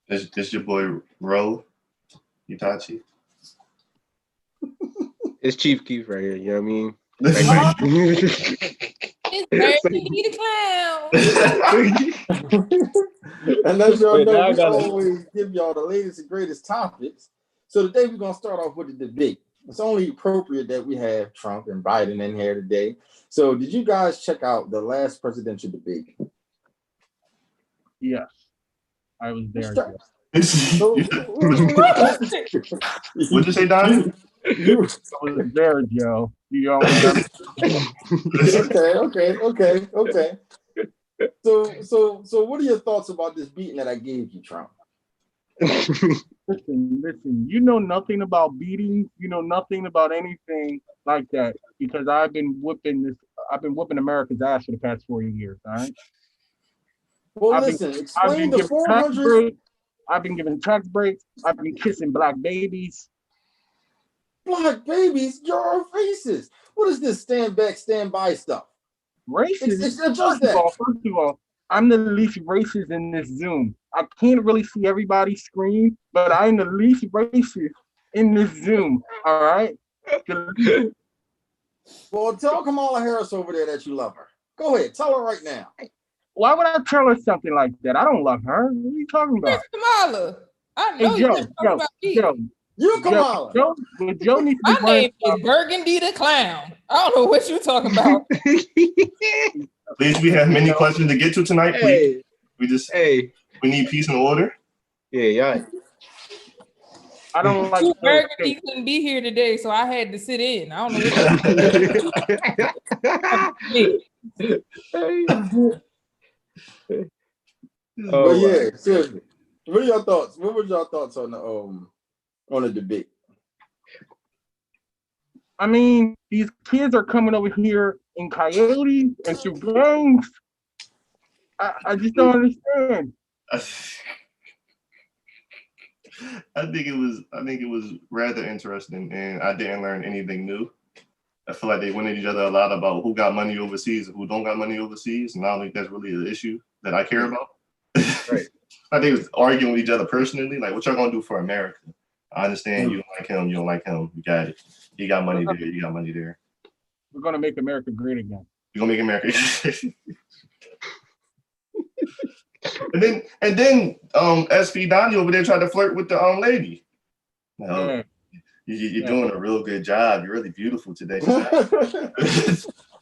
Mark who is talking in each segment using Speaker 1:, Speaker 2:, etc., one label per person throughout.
Speaker 1: This your boy Ro Itachi.
Speaker 2: It's Chief Keef right here. You know what I mean?
Speaker 3: It's Birdie the clown.
Speaker 4: And as y'all know, we always give y'all the latest and greatest topics. So today we're gonna start off with the debate. It's only appropriate that we have Trump and Biden in here today. So did you guys check out the last presidential debate?
Speaker 5: Yes, I was there.
Speaker 1: What'd you say, Donnie?
Speaker 5: I was there, Joe. You always
Speaker 4: Okay. So what are your thoughts about this beating that I gave you, Trump?
Speaker 5: Listen, you know nothing about beating, you know nothing about anything like that, because I've been whooping America's ass for the past 40 years, all right?
Speaker 4: Well, explain the 400.
Speaker 5: I've been giving tax breaks. I've been kissing black babies.
Speaker 4: Black babies? You're racist. What is this stand back, stand by stuff?
Speaker 5: Racist?
Speaker 4: It's just that.
Speaker 5: First of all, I'm the least racist in this Zoom. I can't really see everybody's screen, but I'm the least racist in this Zoom, all right?
Speaker 4: Well, tell Kamala Harris over there that you love her. Go ahead, tell her right now.
Speaker 5: Why would I tell her something like that? I don't love her. What are you talking about?
Speaker 3: Kamala. I know you're talking about me.
Speaker 4: You Kamala.
Speaker 5: Joe needs to
Speaker 3: My name is Burgundy the Clown. I don't know what you're talking about.
Speaker 1: Please, we have many questions to get to tonight. Please. We need peace and order.
Speaker 2: Yeah.
Speaker 5: I don't like
Speaker 3: Burgundy couldn't be here today, so I had to sit in. I don't know
Speaker 4: But yeah, seriously. What are your thoughts? What were your thoughts on the debate?
Speaker 5: I mean, these kids are coming over here in coyotes and through gangs. I just don't understand.
Speaker 1: I think it was rather interesting, and I didn't learn anything new. I feel like they went at each other a lot about who got money overseas and who don't got money overseas, and I don't think that's really an issue that I care about.
Speaker 2: Right.
Speaker 1: I think it was arguing with each other personally, like what y'all gonna do for America? I understand you don't like him, you don't like him. You got it. He got money there, you got money there.
Speaker 5: We're gonna make America great again.
Speaker 1: We're gonna make America. and then SP Donnie over there tried to flirt with the lady. No, you're doing a real good job. You're really beautiful today.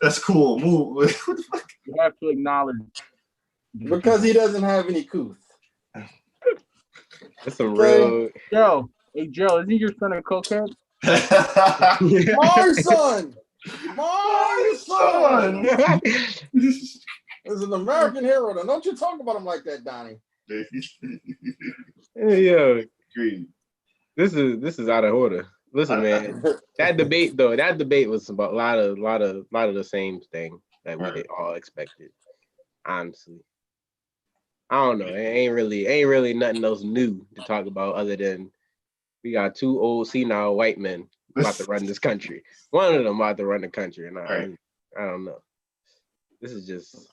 Speaker 1: That's cool. Move. What the fuck?
Speaker 5: You have to acknowledge.
Speaker 4: Because he doesn't have any couth.
Speaker 2: That's a real.
Speaker 5: Joe, isn't your son a cokehead?
Speaker 4: My son. Is an American hero. Now, don't you talk about him like that, Donnie.
Speaker 2: Yeah.
Speaker 1: Agreed.
Speaker 2: This is out of order. Listen, man. That debate was about a lot of the same thing that we all expected. Honestly, I don't know. It ain't really nothing else new to talk about other than we got two old senile white men about to run this country. One of them about to run the country, and I don't know. This is just,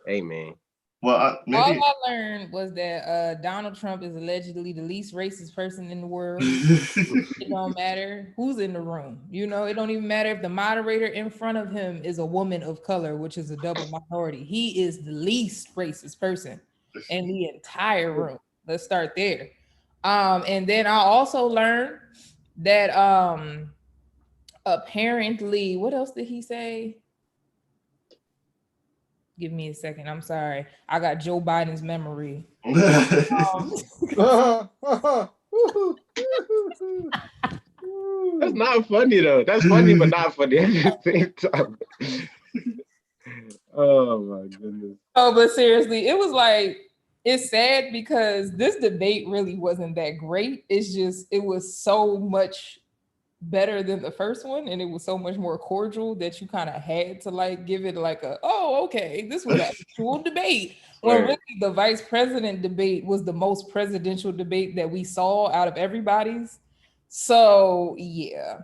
Speaker 2: hey man.
Speaker 1: Well,
Speaker 3: all I learned was that Donald Trump is allegedly the least racist person in the world. It don't matter who's in the room. You know, it don't even matter if the moderator in front of him is a woman of color, which is a double minority. He is the least racist person in the entire room. Let's start there. And then I also learned that apparently, what else did he say? Give me a second. I'm sorry. I got Joe Biden's memory.
Speaker 2: That's not funny though. That's funny, but not funny at the same time. Oh my goodness.
Speaker 3: Oh, but seriously, it was like, it's sad because this debate really wasn't that great. It's just, it was so much better than the first one, and it was so much more cordial that you kind of had to like give it like okay, this was an actual debate. When really the vice president debate was the most presidential debate that we saw out of everybody's. So yeah.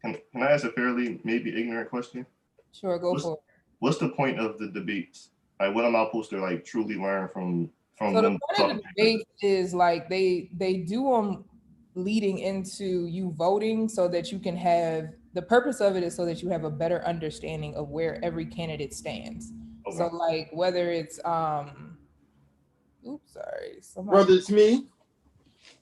Speaker 1: Can I ask a fairly maybe ignorant question?
Speaker 3: Sure, go for it.
Speaker 1: What's the point of the debates? Like, what am I supposed to like truly learn from from
Speaker 3: So the
Speaker 1: them
Speaker 3: point of
Speaker 1: talking.
Speaker 3: the debate is like they do them leading into you voting so that you can have the purpose of it is so that you have a better understanding of where every candidate stands.
Speaker 1: Okay.
Speaker 3: So like whether it's oops, sorry, somebody.
Speaker 4: Brother, it's me.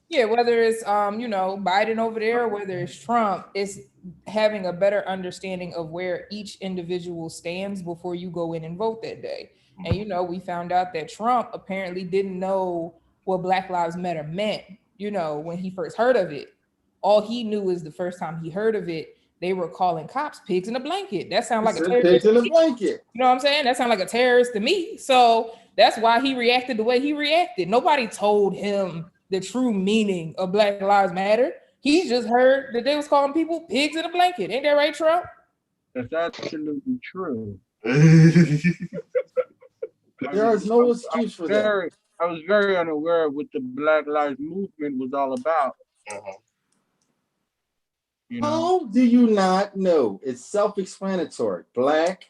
Speaker 3: Yeah, whether it's Biden over there, or whether it's Trump, it's having a better understanding of where each individual stands before you go in and vote that day. And we found out that Trump apparently didn't know what Black Lives Matter meant, when he first heard of it. All he knew is the first time he heard of it, they were calling cops pigs in a blanket. That sounds like a terrorist.
Speaker 4: Pigs in a blanket.
Speaker 3: You know what I'm saying? That sounds like a terrorist to me. So that's why he reacted the way he reacted. Nobody told him the true meaning of Black Lives Matter. He just heard that they was calling people pigs in a blanket. Ain't that right, Trump?
Speaker 5: That's absolutely true.
Speaker 4: There is no excuse for that.
Speaker 5: I was very unaware of what the Black Lives Movement was all about.
Speaker 4: How do you not know? It's self-explanatory. Black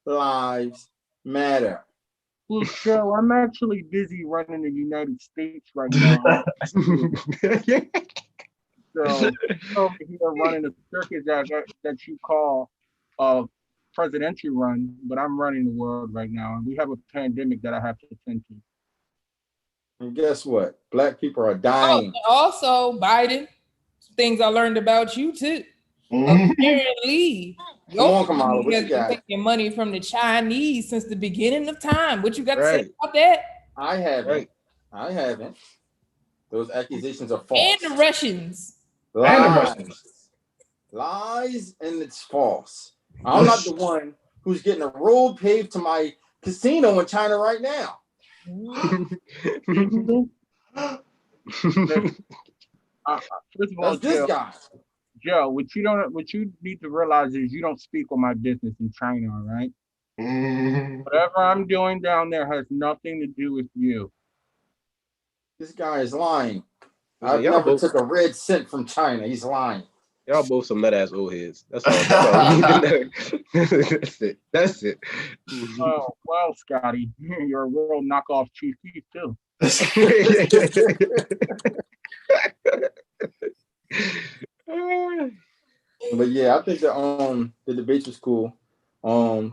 Speaker 4: Lives Matter.
Speaker 5: Well, Joe, I'm actually busy running the United States right now. So I'm over here running a circus that you call a presidential run, but I'm running the world right now, and we have a pandemic that I have to attend to.
Speaker 4: And guess what? Black people are
Speaker 3: Oh,
Speaker 4: dying.
Speaker 3: and also, Biden, some things I learned about you too. Apparently, your
Speaker 4: Kamala, what
Speaker 3: has
Speaker 4: you
Speaker 3: been
Speaker 4: got?
Speaker 3: taking money from the Chinese since the beginning of time. What you got to say
Speaker 2: Right.
Speaker 3: about that?
Speaker 4: I haven't.
Speaker 2: Right.
Speaker 4: I haven't. Those accusations are false.
Speaker 3: And the Russians.
Speaker 4: Lies, and it's false. I'm not the one who's getting a road paved to my casino in China right now.
Speaker 5: First of all,
Speaker 4: That's this guy.
Speaker 5: Joe, what you need to realize is you don't speak on my business in China, all right? Whatever I'm doing down there has nothing to do with you.
Speaker 4: This guy is lying.
Speaker 2: Yeah,
Speaker 4: I've never took a red cent from China. He's lying.
Speaker 2: Y'all both some nut ass old heads. That's all we need to know. That's it.
Speaker 5: Oh, well, Scotty, you're a real knockoff Chief Keef too.
Speaker 4: But yeah, I think the debate was cool.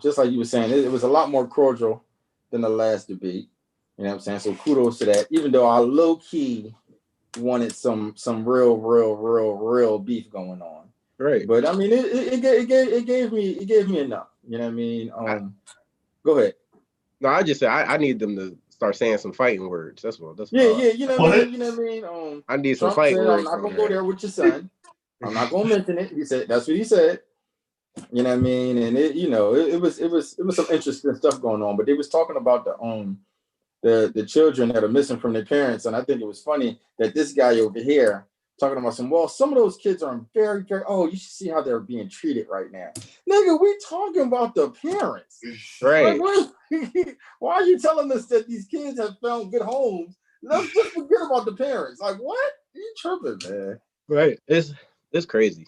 Speaker 4: Just like you were saying, it was a lot more cordial than the last debate. You know what I'm saying? So kudos to that. Even though I low key wanted some real beef going on.
Speaker 2: Right.
Speaker 4: But I mean, it gave me enough. You know what I mean? Go ahead.
Speaker 2: No, I just said I need them to start saying some fighting words. That's what.
Speaker 4: Yeah. You know what I mean?
Speaker 2: I need
Speaker 4: Trump
Speaker 2: some fighting
Speaker 4: said,
Speaker 2: words.
Speaker 4: I'm not gonna go there with your son. I'm not gonna mention it. He said that's what he said. You know what I mean? And it was some interesting stuff going on. But they was talking about the children that are missing from their parents, and I think it was funny that this guy over here talking about some of those kids are very, very, you should see how they're being treated right now. Nigga, we talking about the parents.
Speaker 2: Right.
Speaker 4: Like, why are you telling us that these kids have found good homes? Let's just forget about the parents. Like, what? You tripping, man.
Speaker 2: Right. It's crazy.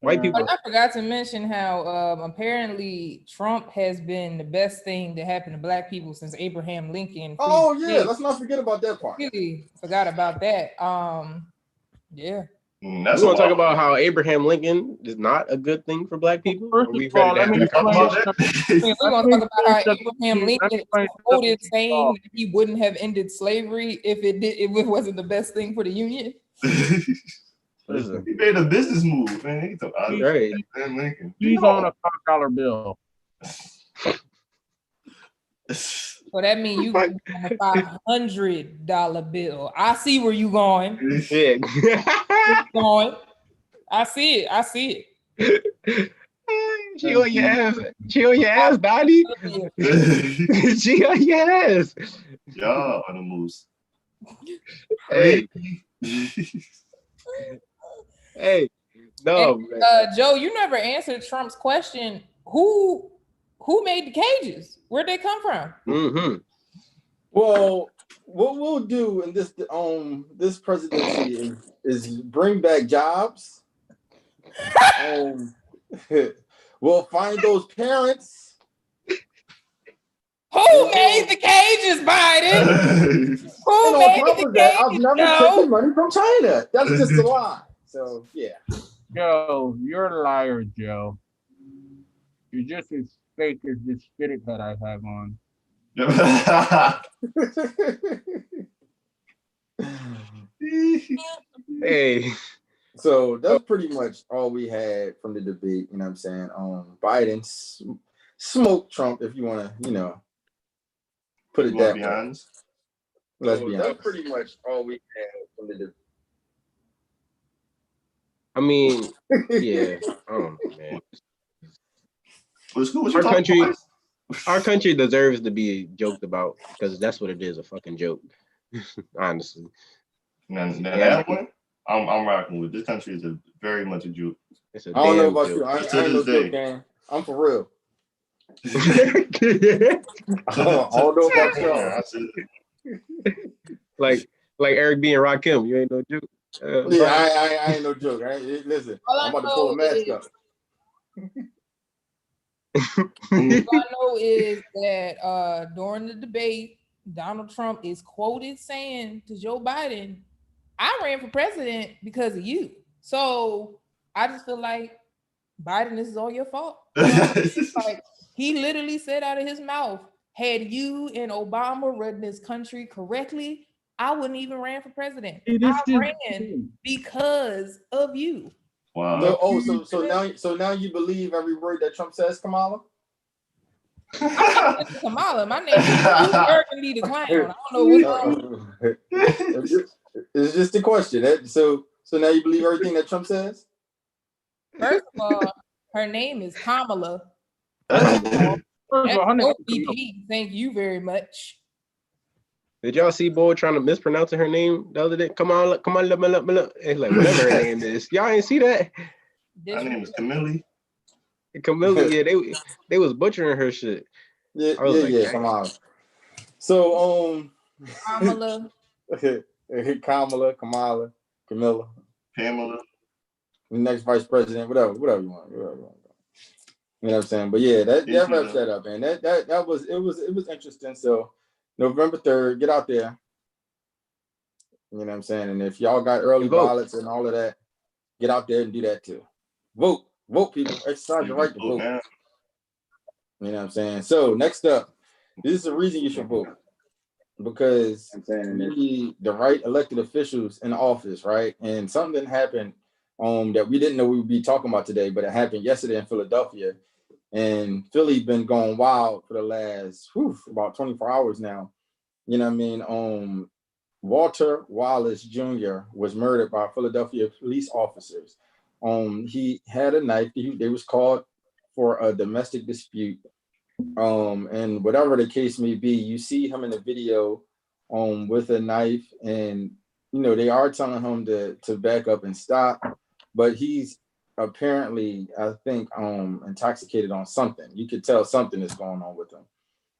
Speaker 2: White people.
Speaker 3: I forgot to mention how apparently Trump has been the best thing to happen to Black people since Abraham Lincoln.
Speaker 4: Oh yeah, let's not forget about that part.
Speaker 3: Really forgot about that. Yeah.
Speaker 2: That's want to talk about how Abraham Lincoln is not a good thing for Black people.
Speaker 5: First of all, let me explain.
Speaker 3: We're gonna talk about how Abraham Lincoln quoted saying that he wouldn't have ended slavery if it wasn't the best thing for the Union.
Speaker 1: Listen, he made a business move, man.
Speaker 5: He's on a $5 bill.
Speaker 3: So that means you on a $500 bill. I see where you going.
Speaker 2: Yeah.
Speaker 3: Going. I see it.
Speaker 2: She on your ass. She on your ass, Donnie. She on your ass.
Speaker 1: Y'all on the moose.
Speaker 2: Hey. Hey. No.
Speaker 3: And, Joe, you never answered Trump's question. Who made the cages? Where'd they come from?
Speaker 2: Mm-hmm.
Speaker 4: Well, what we'll do in this presidency is bring back jobs. We'll find those parents
Speaker 3: Who made the cages, Biden? Who
Speaker 4: And on
Speaker 3: made
Speaker 4: top
Speaker 3: the
Speaker 4: of that, I've
Speaker 3: cages,
Speaker 4: never
Speaker 3: Joe?
Speaker 4: taken money from China. That's just a lie. So yeah.
Speaker 5: Joe, you're a liar, Joe. You're just as fake as this fitted hat I have on.
Speaker 2: Hey,
Speaker 4: So that's pretty much all we had from the debate. You know what I'm saying? Biden smoked Trump, if you want to, put it that way.
Speaker 1: honest?
Speaker 4: Let's be honest.
Speaker 2: that's pretty much all we had from the debate. I mean, yeah, I don't know, man.
Speaker 1: What's cool?
Speaker 2: Our country deserves to be joked about because that's what it is, a fucking joke. Honestly.
Speaker 1: That one, I'm rocking with. This country is very much a joke.
Speaker 2: It's a
Speaker 4: I don't know
Speaker 2: damn
Speaker 4: about
Speaker 2: joke.
Speaker 4: you. I ain't no joke, gang. I'm for real. I don't know about y'all.
Speaker 2: like Eric B and Rakim, you ain't no joke.
Speaker 4: Yeah, I ain't no joke. Listen, I'm about to pull a mask up.
Speaker 3: All I know is that during the debate, Donald Trump is quoted saying to Joe Biden, I ran for president because of you. So I just feel like, Biden, this is all your fault. Like, he literally said out of his mouth, had you and Obama run this country correctly, I wouldn't even ran for president. I ran because of you.
Speaker 1: Wow.
Speaker 4: So now you believe every word that Trump says, Kamala?
Speaker 3: Kamala, my name is Burgundy the Clown. I don't know what's wrong.
Speaker 4: It's just a question. So now you believe everything that Trump says?
Speaker 3: First of all, her name is Kamala.
Speaker 5: First of all, her name is
Speaker 3: OVP. Thank you very much.
Speaker 2: Did y'all see Boy trying to mispronounce her name the other day? Come on, look. It's like whatever her name is. Y'all ain't see that?
Speaker 1: Her name is Camille.
Speaker 2: Camille, yeah, they was butchering her shit.
Speaker 4: Yeah. Kamala. So
Speaker 3: Kamala.
Speaker 4: Kamala, Camilla,
Speaker 1: Pamela,
Speaker 4: the next vice president, whatever you want. You know what I'm saying? But yeah, that wraps that up, man. That was interesting. So November 3rd, get out there. You know what I'm saying? And if y'all got early ballots and all of that, get out there and do that too. Vote, people. Exercise your right to vote.
Speaker 1: Man.
Speaker 4: You know what I'm saying? So next up, this is the reason you should vote. Because we need the right elected officials in office, right? And something happened that we didn't know we would be talking about today, but it happened yesterday in Philadelphia. And Philly been going wild for the last about 24 hours now. You know what I mean? Walter Wallace Jr. was murdered by Philadelphia police officers. He had a knife. They was called for a domestic dispute. And whatever the case may be, you see him in the video with a knife, and they are telling him to back up and stop, but he's apparently, I think, intoxicated on something. You could tell something is going on with him,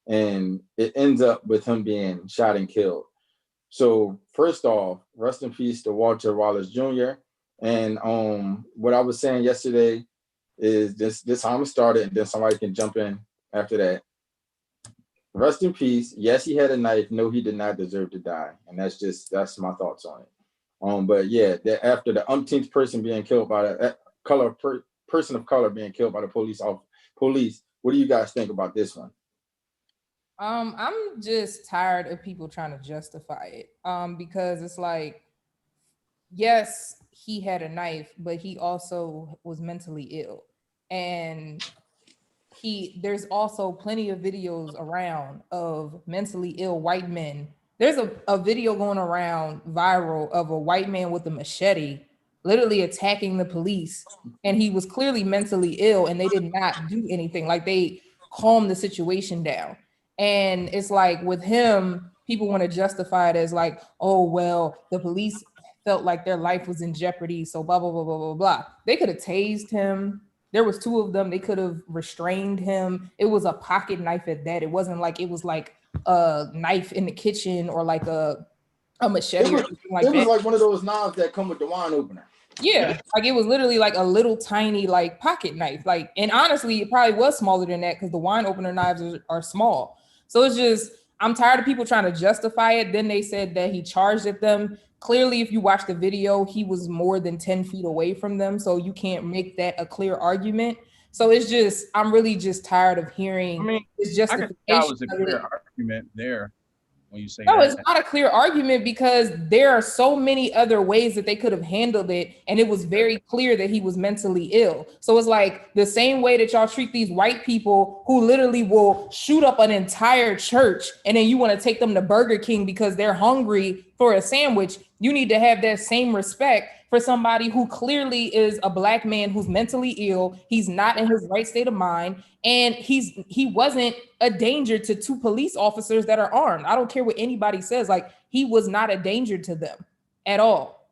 Speaker 4: and it ends up with him being shot and killed. So first off, rest in peace to Walter Wallace Jr. And what I was saying yesterday is this how I'm started, and then somebody can jump in after that. Rest in peace. Yes, he had a knife. No, he did not deserve to die. And that's my thoughts on it. But yeah, after the umpteenth person being killed by the person of color being killed by the police, what do you guys think about this one?
Speaker 3: I'm just tired of people trying to justify it. Because it's like, yes, he had a knife, but he also was mentally ill. And there's also plenty of videos around of mentally ill white men. There's a video going around viral of a white man with a machete literally attacking the police, and he was clearly mentally ill, and they did not do anything. Like, they calmed the situation down. And it's like, with him, people want to justify it as like, oh, well, the police felt like their life was in jeopardy, so blah blah blah blah blah blah. They could have tased him. There was two of them. They could have restrained him. It was a pocket knife at that. It wasn't like it was like a knife in the kitchen or like a machete or anything like that.
Speaker 4: It was like one of those knives that come with the wine opener.
Speaker 3: Yeah, like it was literally like a little tiny like pocket knife. Like, and honestly, it probably was smaller than that because the wine opener knives are small. So it's just, I'm tired of people trying to justify it. Then they said that he charged at them. Clearly, if you watch the video, he was more than 10 feet away from them. So you can't make that a clear argument. So it's just, I'm really just tired of hearing his
Speaker 5: I could
Speaker 3: justification.
Speaker 5: see that was a clear argument there when you say
Speaker 3: No,
Speaker 5: that.
Speaker 3: it's not a clear argument because there are so many other ways that they could have handled it. And it was very clear that he was mentally ill. So it's like the same way that y'all treat these white people who literally will shoot up an entire church and then you want to take them to Burger King because they're hungry for a sandwich. You need to have that same respect for somebody who clearly is a black man who's mentally ill. He's not in his right state of mind. And he wasn't a danger to two police officers that are armed. I don't care what anybody says. Like, he was not a danger to them at all.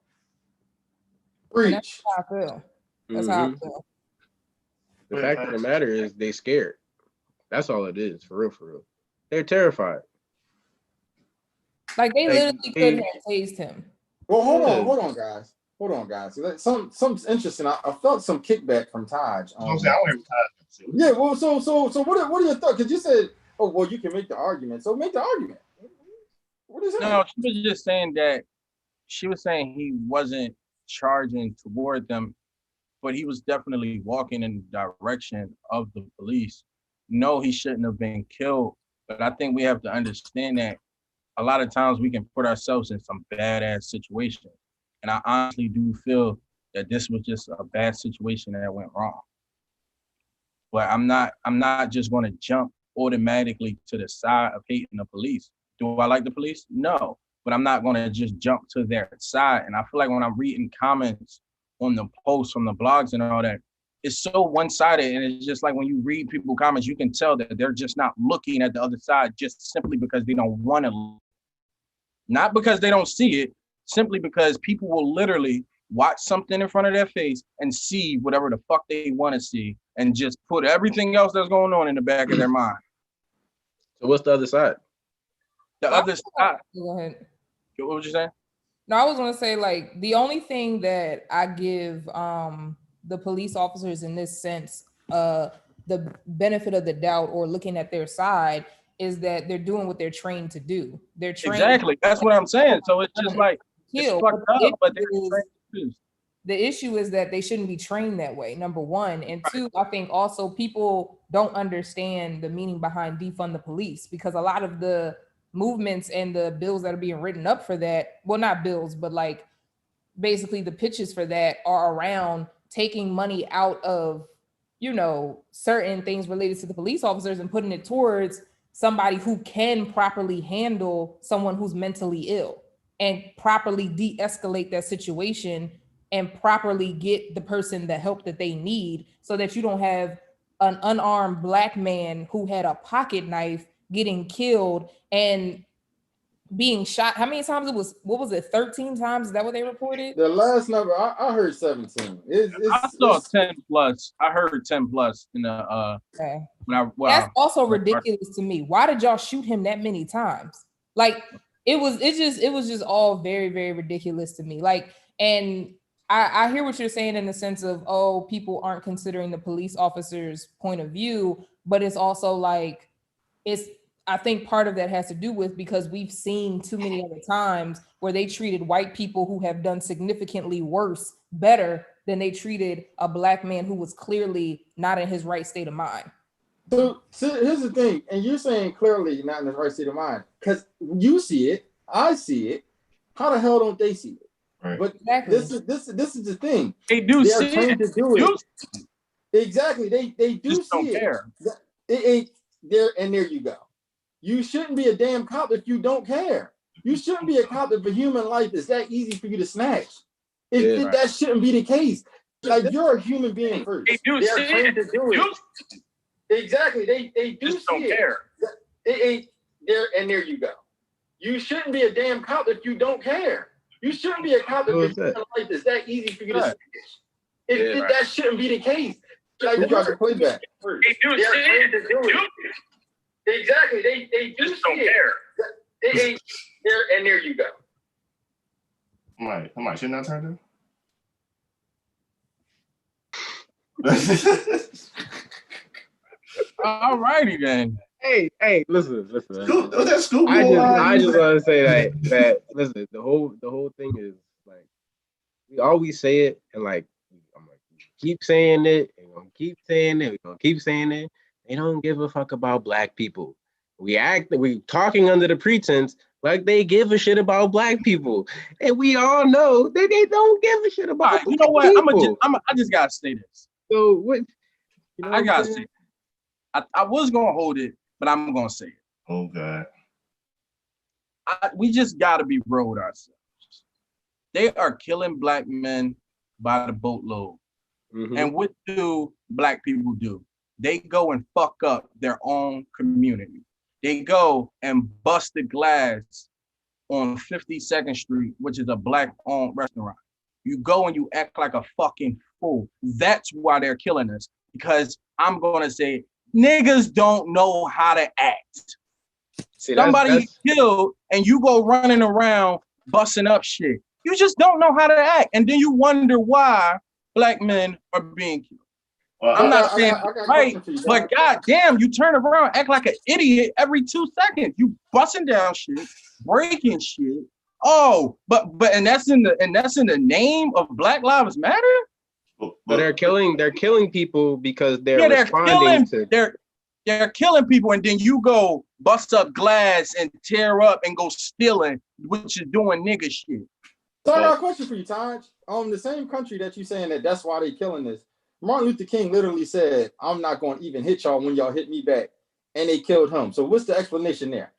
Speaker 3: And that's how I feel. That's how I feel.
Speaker 2: The fact of the matter is they scared. That's all it is, for real, for real. They're terrified.
Speaker 3: Like, they literally couldn't have tased him.
Speaker 4: Well, hold on, guys. Hold on, guys. Something's interesting. I felt some kickback from Taj. Yeah. Well, so what are your thoughts? Because you said, oh, well, you can make the argument. So make the argument. What is that?
Speaker 5: No, she was just saying that she was saying he wasn't charging toward them, but he was definitely walking in the direction of the police. No, he shouldn't have been killed. But I think we have to understand that a lot of times we can put ourselves in some badass situations. And I honestly do feel that this was just a bad situation that went wrong. But I'm not just going to jump automatically to the side of hating the police. Do I like the police? No, but I'm not going to just jump to their side. And I feel like when I'm reading comments on the posts from the blogs and all that, it's so one-sided. And it's just like when you read people's comments, you can tell that they're just not looking at the other side just simply because they don't want to. Not because they don't see it, simply because people will literally watch something in front of their face and see whatever the fuck they want to see and just put everything else that's going on in the back of their mind.
Speaker 2: So what's the other side?
Speaker 5: The other side.
Speaker 3: Go ahead.
Speaker 5: What was you saying?
Speaker 3: No, I was going to say, like, the only thing that I give the police officers in this sense the benefit of the doubt or looking at their side is that they're doing what they're trained to do. They're trained.
Speaker 5: Exactly. That's what I'm saying. So it's just like, it's fucked up, but
Speaker 3: the issue is that they shouldn't be trained that way, number one. And two, I think also people don't understand the meaning behind defund the police, because a lot of the movements and the bills that are being written up for that, well, not bills, but like basically the pitches for that are around taking money out of, you know, certain things related to the police officers and putting it towards somebody who can properly handle someone who's mentally ill and properly de-escalate that situation and properly get the person the help that they need, so that you don't have an unarmed black man who had a pocket knife getting killed and being shot. How many times it was? What was it? 13 times? Is that what they reported?
Speaker 4: The last number I heard 17.
Speaker 5: I saw 10 plus. I heard 10 plus in the
Speaker 3: okay.
Speaker 5: That's
Speaker 3: also ridiculous to me. Why did y'all shoot him that many times? Like it was just all very, very ridiculous to me. Like, and I hear what you're saying in the sense of, oh, people aren't considering the police officer's point of view, but it's also like, I think part of that has to do with because we've seen too many other times where they treated white people who have done significantly worse better than they treated a black man who was clearly not in his right state of mind.
Speaker 4: So here's the thing, and you're saying clearly not in his right state of mind because you see it, I see it. How the hell don't they see it? Right. But exactly. This is the thing.
Speaker 5: They do see it.
Speaker 4: To do it. Exactly. They do just see it. There you go. You shouldn't be a damn cop if you don't care. You shouldn't be a cop if a human life is that easy for you to snatch. That shouldn't be the case. Like, you're a human being first.
Speaker 5: They do see it.
Speaker 4: To do it. Exactly. They do just see it. There you go. You shouldn't be a damn cop if you don't care. You shouldn't be a cop if your human life is that easy for you to snatch. That shouldn't be the case. Like, you got to play back.
Speaker 5: They do see it.
Speaker 4: To do it. Exactly. They do just don't care. There you go.
Speaker 1: Am I shouldn't I turn
Speaker 5: All righty then.
Speaker 2: Hey, listen.
Speaker 1: Scoop, was that Scoop?
Speaker 2: I just want to say that listen, the whole thing is like we always say it, and like I'm like keep saying it, and we're gonna keep saying it, we're gonna keep saying it. They don't give a fuck about black people. We talking under the pretense like they give a shit about black people, and we all know that they don't give a shit about
Speaker 5: You
Speaker 2: black
Speaker 5: know what?
Speaker 2: people.
Speaker 5: I just gotta say this.
Speaker 2: So what? You know
Speaker 5: I gotta
Speaker 2: what I'm
Speaker 5: say, I was gonna hold it, but I'm gonna say it.
Speaker 1: Oh God.
Speaker 5: We just gotta be real with ourselves. They are killing black men by the boatload.
Speaker 2: Mhm.
Speaker 5: And what do black people do? They go and fuck up their own community. They go and bust the glass on 52nd Street, which is a black-owned restaurant. You go and you act like a fucking fool. That's why they're killing us. Because I'm gonna say, niggas don't know how to act.
Speaker 2: See,
Speaker 5: Somebody killed and you go running around busting up shit. You just don't know how to act. And then you wonder why black men are being killed.
Speaker 1: Well,
Speaker 5: I'm not saying
Speaker 4: I got a
Speaker 5: right,
Speaker 4: question for you,
Speaker 5: but goddamn, you turn around, act like an idiot every 2 seconds. You busting down shit, breaking shit. Oh, but and that's in the name of Black Lives Matter.
Speaker 2: So they're killing people because they're
Speaker 5: They're
Speaker 2: responding
Speaker 5: killing,
Speaker 2: to.
Speaker 5: they're killing people, and then you go bust up glass and tear up and go stealing, which is doing nigga shit.
Speaker 4: So I got a question for you, Taj. The same country that you saying that's why they killing this. Martin Luther King literally said, "I'm not going to even hit y'all when y'all hit me back," and they killed him. So what's the explanation there?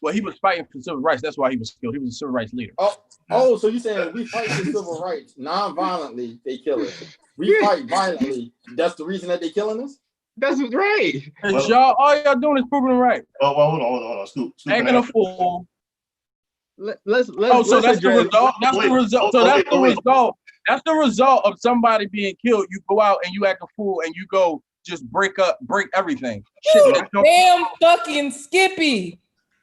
Speaker 5: Well, he was fighting for civil rights. That's why he was killed. He was a civil rights leader.
Speaker 4: So you saying we fight for civil rights non-violently, they kill us. We fight violently. That's the reason that they killing us?
Speaker 2: That's right.
Speaker 5: Well, all y'all doing is proving it right.
Speaker 1: Well, hold on. Scoop
Speaker 5: Acting a fool.
Speaker 2: Let's
Speaker 5: so that's the result. That's the result. So that's the result. That's the result of somebody being killed. You go out and you act a fool and you go just break everything.
Speaker 3: Shit, damn fucking Skippy.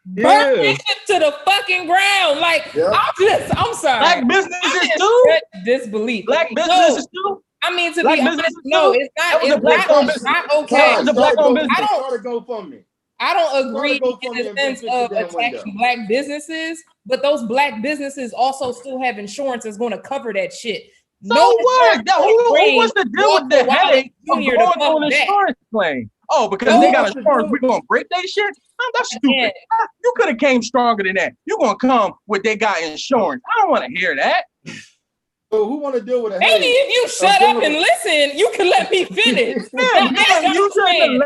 Speaker 3: Burn that shit to the fucking ground. Like, I'm sorry.
Speaker 5: Black businesses too?
Speaker 3: Disbelief.
Speaker 5: Black businesses too?
Speaker 3: I mean, to
Speaker 5: black
Speaker 3: be honest, no, it's not. It's not okay.
Speaker 5: That was a black-owned business.
Speaker 3: I don't agree in the sense of attacking black businesses, but those black businesses also still have insurance that's going to cover that shit.
Speaker 5: So what? Who wants to deal with the headache of going through an insurance claim? Oh, because they got insurance, we're going to break their shit? Oh, that's stupid. You could have came stronger than that. You're going to come with they got insurance. I don't want to hear that.
Speaker 4: So who want to deal with it?
Speaker 3: Maybe if you shut up and listen, you can let me finish.
Speaker 5: You shouldn't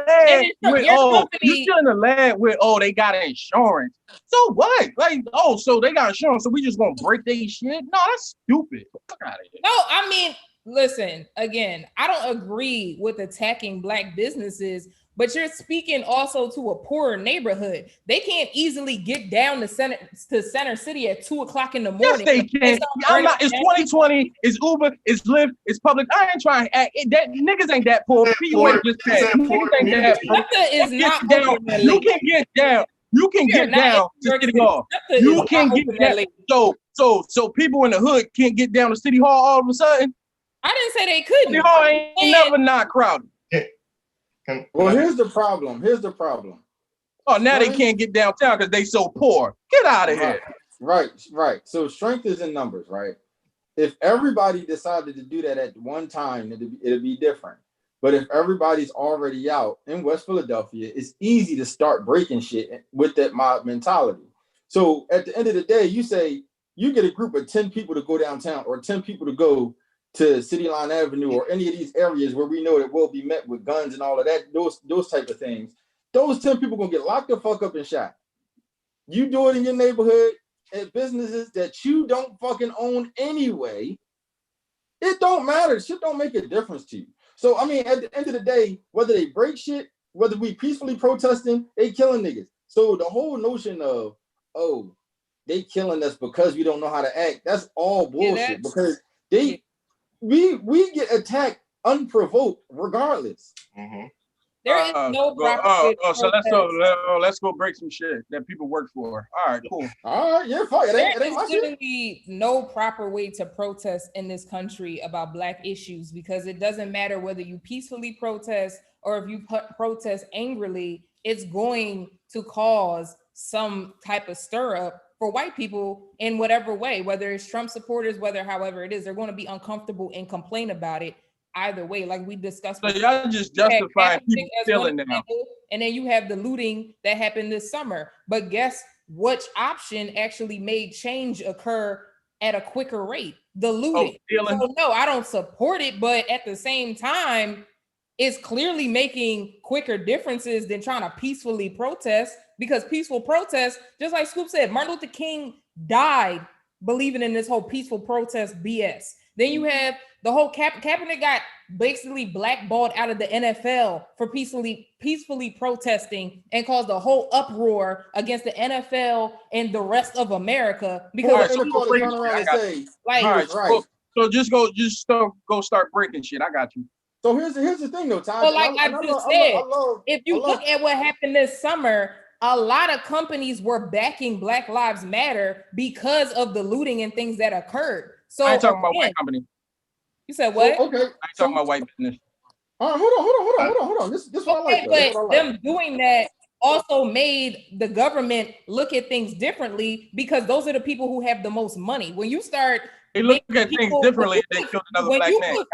Speaker 5: have led with, they got insurance. So what? Like, so they got insurance, so we just gonna break their shit? No, that's stupid. Fuck out of here.
Speaker 3: No, I mean, listen, again, I don't agree with attacking black businesses, but you're speaking also to a poorer neighborhood. They can't easily get down to Center City at 2:00 in the morning.
Speaker 5: Yes, they can. I'm not. It's 2020. It's Uber. It's Lyft. It's public. I ain't trying to act. That niggas ain't that poor. You ain't just that. Niggas ain't that poor. You can get down. You can get down to City Hall. You can get down. So people in the hood can't get down to City Hall all of a sudden.
Speaker 3: I didn't say they couldn't.
Speaker 5: City Hall ain't never not crowded.
Speaker 4: Well, here's the problem.
Speaker 5: Oh, now they can't get downtown because they so poor. Get out of here.
Speaker 4: Right. So strength is in numbers, right? If everybody decided to do that at one time, it'd be different. But if everybody's already out in West Philadelphia, it's easy to start breaking shit with that mob mentality. So at the end of the day, you say you get a group of 10 people to go downtown or 10 people to go to City Line Avenue or any of these areas where we know that we'll be met with guns and all of that, those type of things. Those 10 people gonna get locked the fuck up and shot. You do it in your neighborhood at businesses that you don't fucking own anyway. It don't matter. Shit don't make a difference to you. So I mean, at the end of the day, whether they break shit, whether we peacefully protesting, they killing niggas. So the whole notion of they killing us because we don't know how to act, that's all bullshit. Because we get attacked unprovoked regardless.
Speaker 1: Mm-hmm.
Speaker 3: There is no proper
Speaker 5: so let's go break some shit that people work for. All right, cool.
Speaker 4: All right, yeah, fine.
Speaker 3: There is literally no proper way to protest in this country about black issues because it doesn't matter whether you peacefully protest or if you protest angrily. it's going to cause some type of stir up for white people in whatever way, whether it's Trump supporters, whether however it is, they're going to be uncomfortable and complain about it either way, like we discussed.
Speaker 5: So y'all just justifying people stealing now.
Speaker 3: And then you have the looting that happened this summer. But guess which option actually made change occur at a quicker rate? The looting. So no, I don't support it, but at the same time, it's clearly making quicker differences than trying to peacefully protest, because peaceful protest, just like Scoop said, Martin Luther King died believing in this whole peaceful protest BS. Then you have the whole Kaepernick got basically blackballed out of the NFL for peacefully protesting and caused a whole uproar against the NFL and the rest of America because
Speaker 5: so just go start breaking shit. I got you.
Speaker 4: So here's the thing though, Ty.
Speaker 3: Well, like I just said, if you look at what happened this summer, a lot of companies were backing Black Lives Matter because of the looting and things that occurred. So
Speaker 5: I ain't talking about white company.
Speaker 3: You said what?
Speaker 4: So, okay.
Speaker 5: I ain't talking about white business.
Speaker 4: All right, hold on. This is what I like.
Speaker 3: But them doing that also made the government look at things differently, because those are the people who have the most money. When you start,
Speaker 5: they look at things differently. They killed another black man.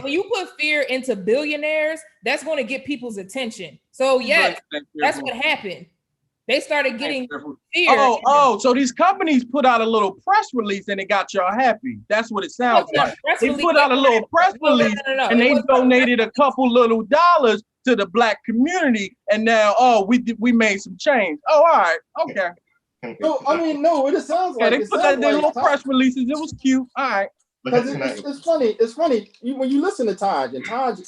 Speaker 3: When you put fear into billionaires, that's going to get people's attention. So yes, that's what happened. They started getting fear.
Speaker 5: Oh, so these companies put out a little press release and it got y'all happy. That's what it sounds like. They put out a little press release and they donated a couple little dollars to the black community, and now we made some change. Oh, all right, okay.
Speaker 4: No, I mean, no, it sounds like
Speaker 5: they put out their little press releases. It was cute. All right.
Speaker 4: Because it's funny. It's funny when you listen to Taj, and Taj,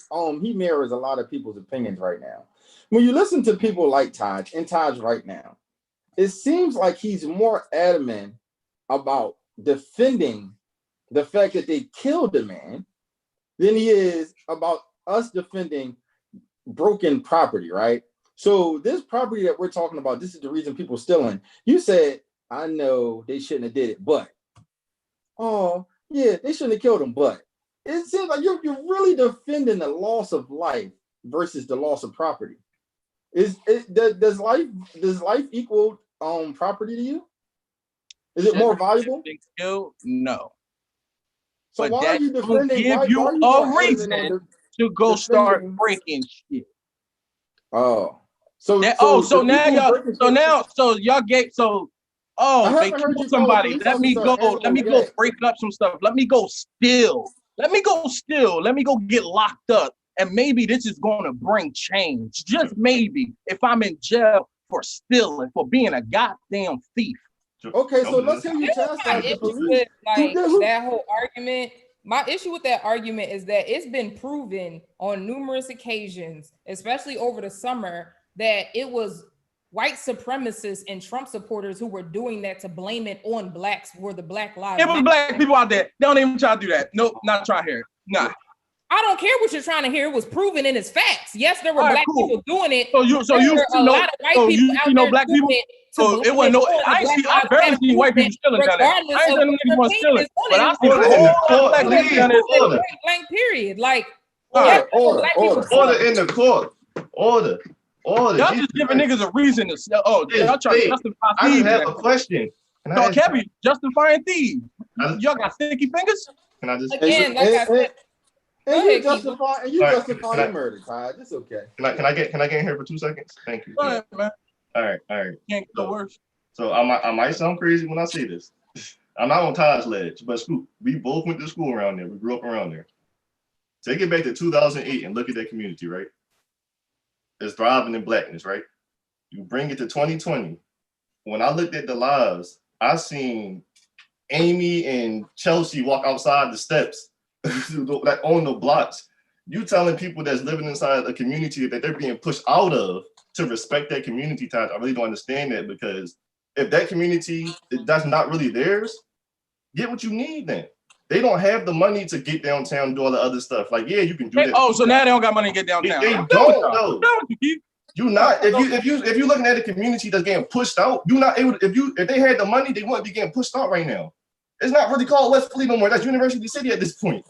Speaker 4: he mirrors a lot of people's opinions right now. When you listen to people like Taj and Taj right now, it seems like he's more adamant about defending the fact that they killed the man than he is about us defending broken property, right? So this property that we're talking about, this is the reason people stealing. You said, I know they shouldn't have did it, but yeah, they shouldn't have killed him, but it seems like you're really defending the loss of life versus the loss of property. Does life equal property to you? Is it more valuable?
Speaker 5: No.
Speaker 4: So
Speaker 5: but
Speaker 4: why are you defending?
Speaker 5: Give you a reason to go start breaking shit.
Speaker 4: Oh,
Speaker 5: so y'all get they killed somebody. Let me go break up some stuff. Let me go steal. Let me go get locked up. And maybe this is going to bring change. Just maybe, if I'm in jail for stealing, for being a goddamn thief.
Speaker 4: Okay, so let's hear you chastise the police.
Speaker 3: That whole argument. My issue with that argument is that it's been proven on numerous occasions, especially over the summer, that it was white supremacists and Trump supporters who were doing that to blame it on blacks for the Black Lives Matter.
Speaker 5: It was black people out there. They don't even try to do that. Nope, not trying to hear it. Nah.
Speaker 3: I don't care what you're trying to hear. It was proven in its facts. Yes, there were black people doing it.
Speaker 5: So you see black people. So it wasn't I barely see white people stealing down there. I ain't seen anyone stealing, but I see a whole black people down there stealing.
Speaker 3: Blank period. Like
Speaker 1: order in the court. Order.
Speaker 5: Y'all just giving niggas a reason to sell. Y'all trying to justify thieves.
Speaker 1: I just have a question.
Speaker 5: So Kevin, justifying thieves. Y'all got sticky fingers?
Speaker 1: Can I just
Speaker 3: again, like I said.
Speaker 4: And you justify the murder, Ty. It's okay.
Speaker 1: Can I get in here for 2 seconds? Thank you.
Speaker 5: Go ahead, man.
Speaker 1: All right.
Speaker 5: Can't go worse.
Speaker 1: So I might sound crazy when I say this. I'm not on Taj's ledge, but Scoop, we both went to school around there. We grew up around there. Take it back to 2008 and look at that community, right? It's thriving in blackness, right? You bring it to 2020. When I looked at the lives, I seen Amy and Chelsea walk outside the steps. Like on the blocks. You telling people that's living inside a community that they're being pushed out of to respect that community ties. I really don't understand that, because if that community that's not really theirs, get what you need then. They don't have the money to get downtown and do all the other stuff. Like, yeah, you can do that.
Speaker 5: Oh, so now they don't got money to get downtown.
Speaker 1: They don't though. You not if you're looking at a community that's getting pushed out, you're not able to, if they had the money, they wouldn't be getting pushed out right now. It's not really called West Philly no more. That's University City at this point.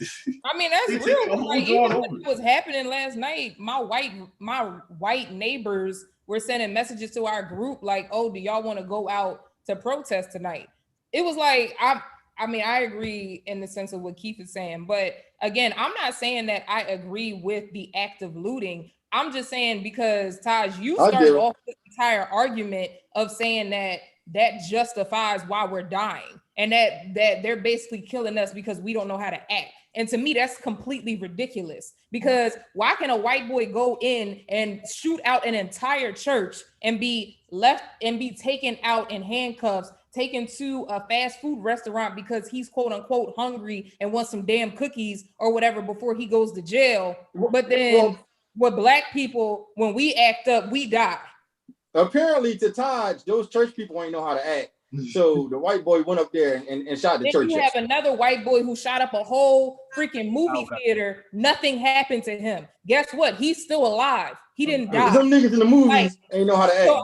Speaker 3: I mean, that's
Speaker 1: They
Speaker 3: real.
Speaker 1: taking the whole
Speaker 3: Like,
Speaker 1: joint
Speaker 3: even
Speaker 1: over.
Speaker 3: when it was happening last night, my white neighbors were sending messages to our group like, "Oh, do y'all want to go out to protest tonight?" It was like I mean, I agree in the sense of what Keith is saying, but again, I'm not saying that I agree with the act of looting. I'm just saying because Taj, you started off this entire argument of saying that justifies why we're dying and that they're basically killing us because we don't know how to act. And to me, that's completely ridiculous because why can a white boy go in and shoot out an entire church and be left and be taken out in handcuffs, taken to a fast food restaurant because he's quote unquote hungry and wants some damn cookies or whatever before he goes to jail. But then with black people, when we act up, we die.
Speaker 4: Apparently, to Taj, those church people ain't know how to act. So the white boy went up there and shot the
Speaker 3: then
Speaker 4: church.
Speaker 3: You have another white boy who shot up a whole freaking movie theater. Nothing happened to him. Guess what? He's still alive. He didn't die.
Speaker 4: Some niggas in the movies ain't know how to act.
Speaker 3: So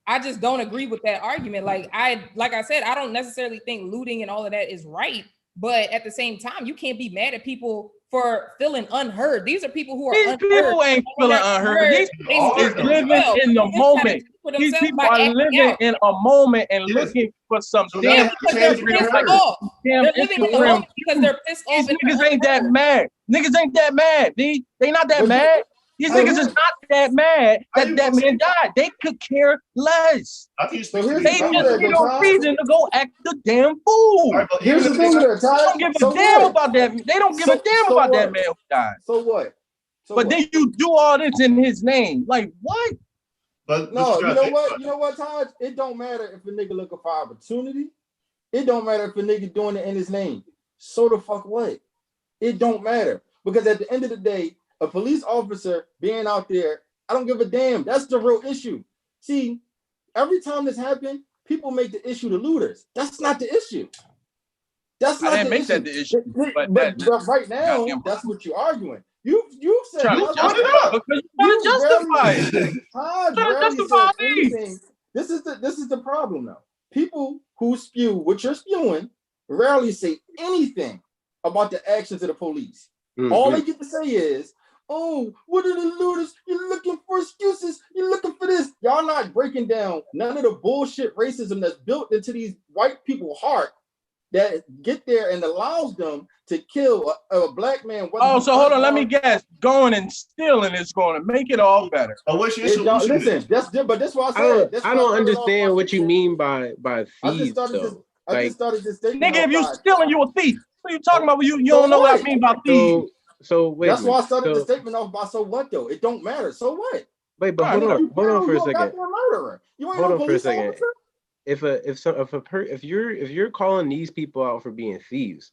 Speaker 3: I just don't agree with that argument. Like I said, I don't necessarily think looting and all of that is right. But at the same time, you can't be mad at people for feeling unheard. These are people who are
Speaker 5: unheard. These people ain't feeling unheard. These people is living in the moment. These people are living in a moment and looking for some damn
Speaker 3: They're living in the moment because they're pissed off.
Speaker 5: These niggas ain't that mad. Niggas ain't that mad. They not that mad. These niggas is not that mad that that man died. They could care less. They just need a reason to go act the damn fool.
Speaker 4: Here's the thing there, Ty.
Speaker 5: They don't give a damn about that. They don't give a damn about that man who died.
Speaker 4: So what?
Speaker 5: But then you do all this in his name. Like what?
Speaker 1: But
Speaker 4: no, you know what? You know what, Taj? It don't matter if a nigga looking for opportunity. It don't matter if a nigga doing it in his name. So the fuck what? It don't matter. Because at the end of the day, a police officer being out there, I don't give a damn. That's the real issue. See, every time this happened, people make the issue the looters. That's not the issue. That's not the issue. That the issue. But right now, that's what you're arguing. You said
Speaker 5: you brought it up because you justify it.
Speaker 4: Todd rarely said anything. This is the problem though. People who spew what you're spewing rarely say anything about the actions of the police. Mm-hmm. All they get to say is, "Oh, what are the looters? You're looking for excuses. You're looking for this." Y'all not breaking down none of the bullshit racism that's built into these white people's heart that get there and allows them to kill a black man.
Speaker 5: Oh, so hold on, let me guess. Going and stealing is going to make it all better.
Speaker 1: Oh, what's your solution?
Speaker 4: Listen, that's why I said.
Speaker 2: I don't understand what you mean by thieves, though.
Speaker 4: I just started this statement.
Speaker 5: Nigga, if you stealing, you a thief. What are you talking about? You don't know what I mean by thieves.
Speaker 2: So wait.
Speaker 4: That's why I started the statement off by so what though? It don't matter. So what?
Speaker 2: Wait, but hold on for a second.
Speaker 4: You ain't no police officer.
Speaker 2: If you're calling these people out for being thieves,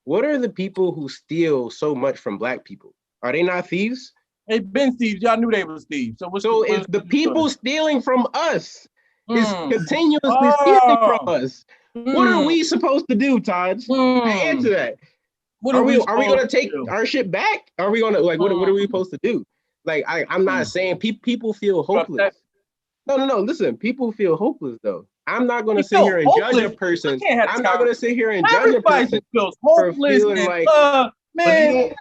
Speaker 2: what are the people who steal so much from black people? Are they not thieves?
Speaker 5: They've been thieves. Y'all knew they was thieves.
Speaker 2: So if the people stealing from us is continuously stealing from us, what are we supposed to do, Todd? Answer that. Are we gonna take our shit back? Are we gonna what are we supposed to do? Like I'm not saying people feel hopeless. No. Listen, people feel hopeless though. I'm not gonna sit here and judge a person. I'm not gonna sit here and judge a person
Speaker 5: feels hopeless
Speaker 2: for feeling like
Speaker 5: man.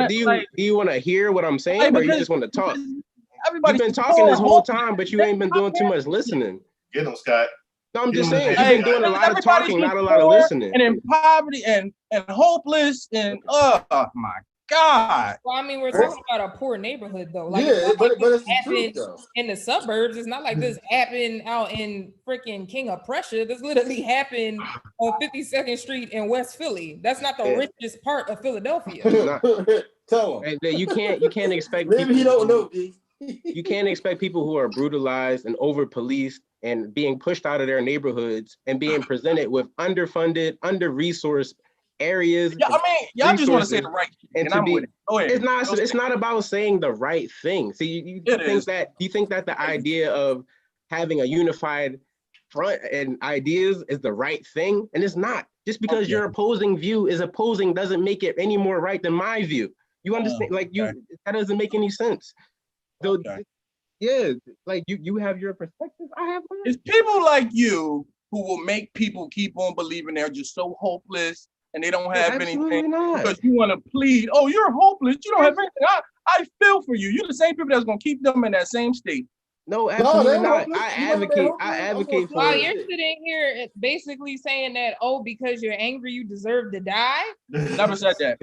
Speaker 2: Do you want to hear what I'm saying, or you just want to talk? You've been talking this whole time, but you ain't been doing too much listening.
Speaker 1: Get him, Scott.
Speaker 2: No, I'm just saying, you've been doing a lot of talking, not a lot of listening.
Speaker 5: And in poverty and hopeless and oh my God.
Speaker 3: Well, I mean, we're talking about a poor neighborhood though. Like,
Speaker 4: yeah, but it's
Speaker 3: happened
Speaker 4: true,
Speaker 3: in the suburbs. It's not like this happened out in freaking King of Prussia. This literally happened on 52nd Street in West Philly. That's not the richest part of Philadelphia.
Speaker 4: Tell him.
Speaker 2: You can't expect
Speaker 4: maybe he don't know.
Speaker 2: You can't expect people who are brutalized and over-policed and being pushed out of their neighborhoods and being presented with underfunded, under-resourced areas.
Speaker 5: Yeah, I mean, y'all just want to say the right thing. And I'm with it. Go ahead.
Speaker 2: It's not about saying the right thing. See, you think that the idea of having a unified front and ideas is the right thing, and it's not. Just because your opposing view is opposing doesn't make it any more right than my view. You understand? That doesn't make any sense. So yeah, like you have your perspective. I have mine.
Speaker 5: It's people like you who will make people keep on believing they're just so hopeless and they don't have anything
Speaker 2: not.
Speaker 5: because you want to plead. Oh, you're hopeless. You don't have anything. I feel for you. You're the same people that's gonna keep them in that same state.
Speaker 2: No, absolutely not.
Speaker 4: hopeless.
Speaker 2: I
Speaker 4: You know they're
Speaker 2: advocate.
Speaker 4: hopeless.
Speaker 2: I
Speaker 4: I'm
Speaker 2: advocate
Speaker 4: gonna
Speaker 3: While
Speaker 2: for
Speaker 4: say
Speaker 3: you're
Speaker 2: it.
Speaker 3: sitting here basically saying that, oh, because you're angry, you deserve to die.
Speaker 5: Never said that.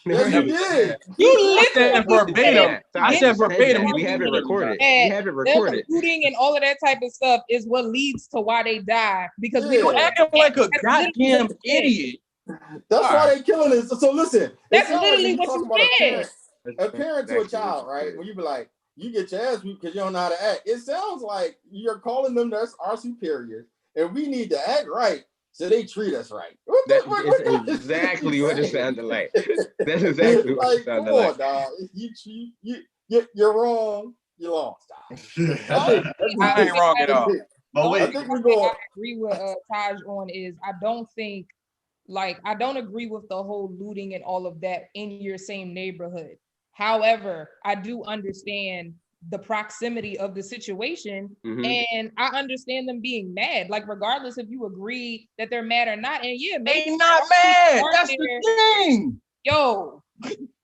Speaker 4: Yes, you did.
Speaker 3: You
Speaker 5: I said
Speaker 3: literally
Speaker 5: verbatim. I said
Speaker 2: You said
Speaker 5: verbatim.
Speaker 2: that. We have it recorded.
Speaker 3: that
Speaker 2: We have it
Speaker 3: them
Speaker 2: recorded.
Speaker 3: looting and all of that type of stuff is what leads to why they die because we
Speaker 4: Yeah.
Speaker 3: don't
Speaker 5: Acting like a
Speaker 3: That's literally
Speaker 5: goddamn
Speaker 3: what you said.
Speaker 5: idiot.
Speaker 4: That's
Speaker 5: All
Speaker 4: why
Speaker 5: right.
Speaker 4: they killing us. So listen, it
Speaker 3: That's
Speaker 4: sounds like
Speaker 3: literally
Speaker 4: when you
Speaker 3: what
Speaker 4: talk
Speaker 3: you
Speaker 4: about
Speaker 3: said.
Speaker 4: a parent to a child, right? When you be like, you get your ass beat because you don't know how to act. It sounds like you're calling them that's our superiors, and we need to act right so they treat us right.
Speaker 2: That's exactly what it sounded like. That's exactly what it sounded like.
Speaker 4: Come on, dog. You're wrong. You lost, dog.
Speaker 5: I ain't wrong at all.
Speaker 1: But
Speaker 4: I
Speaker 1: wait,
Speaker 4: think we're
Speaker 3: I
Speaker 4: going.
Speaker 3: agree with Taj on is I don't think I don't agree with the whole looting and all of that in your same neighborhood. However, I do understand the proximity of the situation and I understand them being mad. Like regardless if you agree that they're mad or not, and yeah, maybe
Speaker 5: They not mad. That's the thing.
Speaker 3: Yo,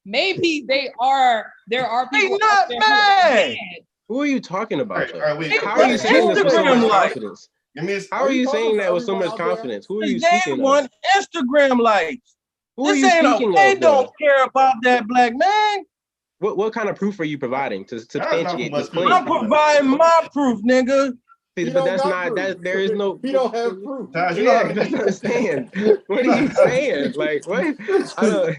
Speaker 3: maybe they are. There are people
Speaker 5: They not
Speaker 3: out there who are
Speaker 5: mad.
Speaker 3: mad.
Speaker 2: Who are you talking about?
Speaker 1: all right, wait.
Speaker 2: How are you saying this with so
Speaker 5: Instagram
Speaker 2: much
Speaker 5: like-
Speaker 2: confidence?
Speaker 1: Give me a,
Speaker 2: How are you saying that with so
Speaker 4: everyone
Speaker 2: much
Speaker 4: out there?
Speaker 2: confidence? Who are you
Speaker 5: They
Speaker 2: speaking of?
Speaker 5: want Instagram likes.
Speaker 2: Who are
Speaker 5: This
Speaker 2: you
Speaker 5: ain't
Speaker 2: speaking
Speaker 5: they
Speaker 2: of? though?
Speaker 5: don't care about that black man.
Speaker 2: What kind of proof are you providing to substantiate this claim?
Speaker 5: I'm providing my proof, nigga.
Speaker 4: He
Speaker 2: But
Speaker 4: don't
Speaker 2: that's
Speaker 4: got
Speaker 2: not
Speaker 4: proof.
Speaker 2: that. There is no.
Speaker 4: He don't have proof.
Speaker 1: Taj, you know how
Speaker 2: Yeah,
Speaker 1: to
Speaker 2: I don't understand. What are you saying? Like what? I don't.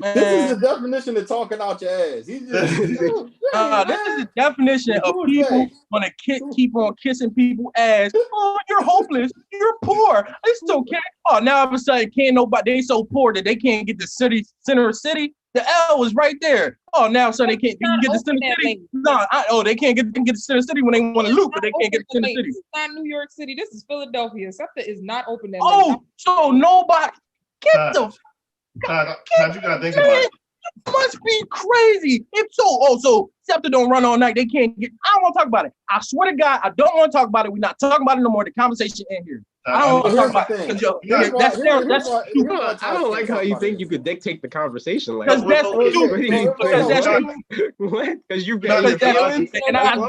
Speaker 4: This is the definition of talking out your ass. He's just
Speaker 5: This is the definition of people want to keep on kissing people's ass. Oh, you're hopeless. You're poor. It's okay. Oh, now all of a sudden, can't nobody. They so poor that they can't get the center of city. The L is right there. Oh, now so they can't get the center city. No, they can't get the center city when they want to loot, but they can't get the center city.
Speaker 3: This is not New York City. This is Philadelphia. Something is not open that late.
Speaker 5: Oh, so nobody get the.
Speaker 1: Taj, you gotta think about it.
Speaker 5: You must be crazy. If so Scepter don't run all night. They can't get. I don't want to talk about it. I swear to God, I don't want to talk about it. We're not talking about it no more. The conversation in here. I don't want to talk about it.
Speaker 2: I don't like how you think you could dictate the conversation like
Speaker 5: because that's
Speaker 2: what? Because you
Speaker 5: got your feelings, and I
Speaker 2: No,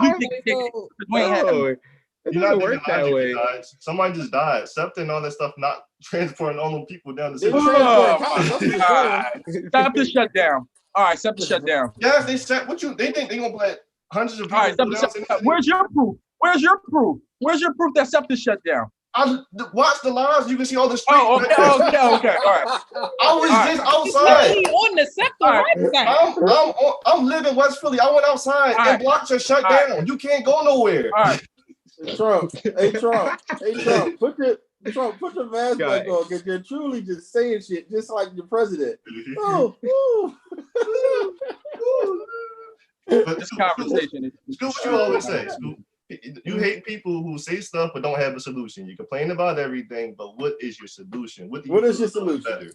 Speaker 2: it
Speaker 1: You're not
Speaker 2: doesn't work that way.
Speaker 1: Guys. Somebody just died. Something, all that stuff, not transporting all those people down the city.
Speaker 5: Scepter shut down. All right, Scepter shut down.
Speaker 1: Yes, they shut. They think they gonna let hundreds of people?
Speaker 5: All right, Scepter, where's your proof? Where's your proof? Where's your proof that Scepter shut down?
Speaker 1: I watch the lives. You can see all the streets.
Speaker 5: Oh, okay. All right.
Speaker 1: I was just outside.
Speaker 3: On the Scepter
Speaker 1: website. I'm living West Philly. I went outside and blocks are shut down. You can't go nowhere.
Speaker 5: All right.
Speaker 4: Trump, put your mask back on because you're truly just saying shit just like the president.
Speaker 1: But
Speaker 5: this conversation is
Speaker 1: Scoop, what you always say, Scoop. You hate people who say stuff but don't have a solution. You complain about everything, but what is your solution? What is your solution? Better?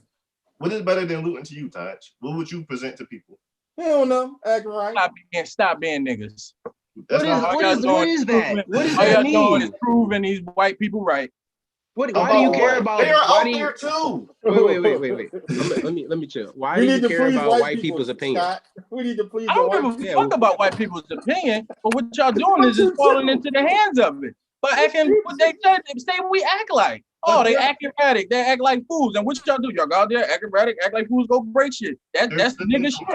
Speaker 1: What is better than looting to you, Taj? What would you present to people?
Speaker 4: I don't know. Act right.
Speaker 5: Stop being niggas.
Speaker 2: What is that? What does that mean?
Speaker 5: All y'all doing is proving these white people right.
Speaker 2: Why do you care about?
Speaker 1: They are out there too.
Speaker 2: Wait. Let me chill. Why do you care about white people's opinion?
Speaker 4: Scott. We need to please.
Speaker 5: I don't give a fuck about white people's opinion, but what y'all doing is just falling into the hands of it. But acting what they say we act like. Oh, they act erratic. They act like fools. And what y'all do? Y'all go out there, act erratic, act like fools, go break shit. That's the nigga shit.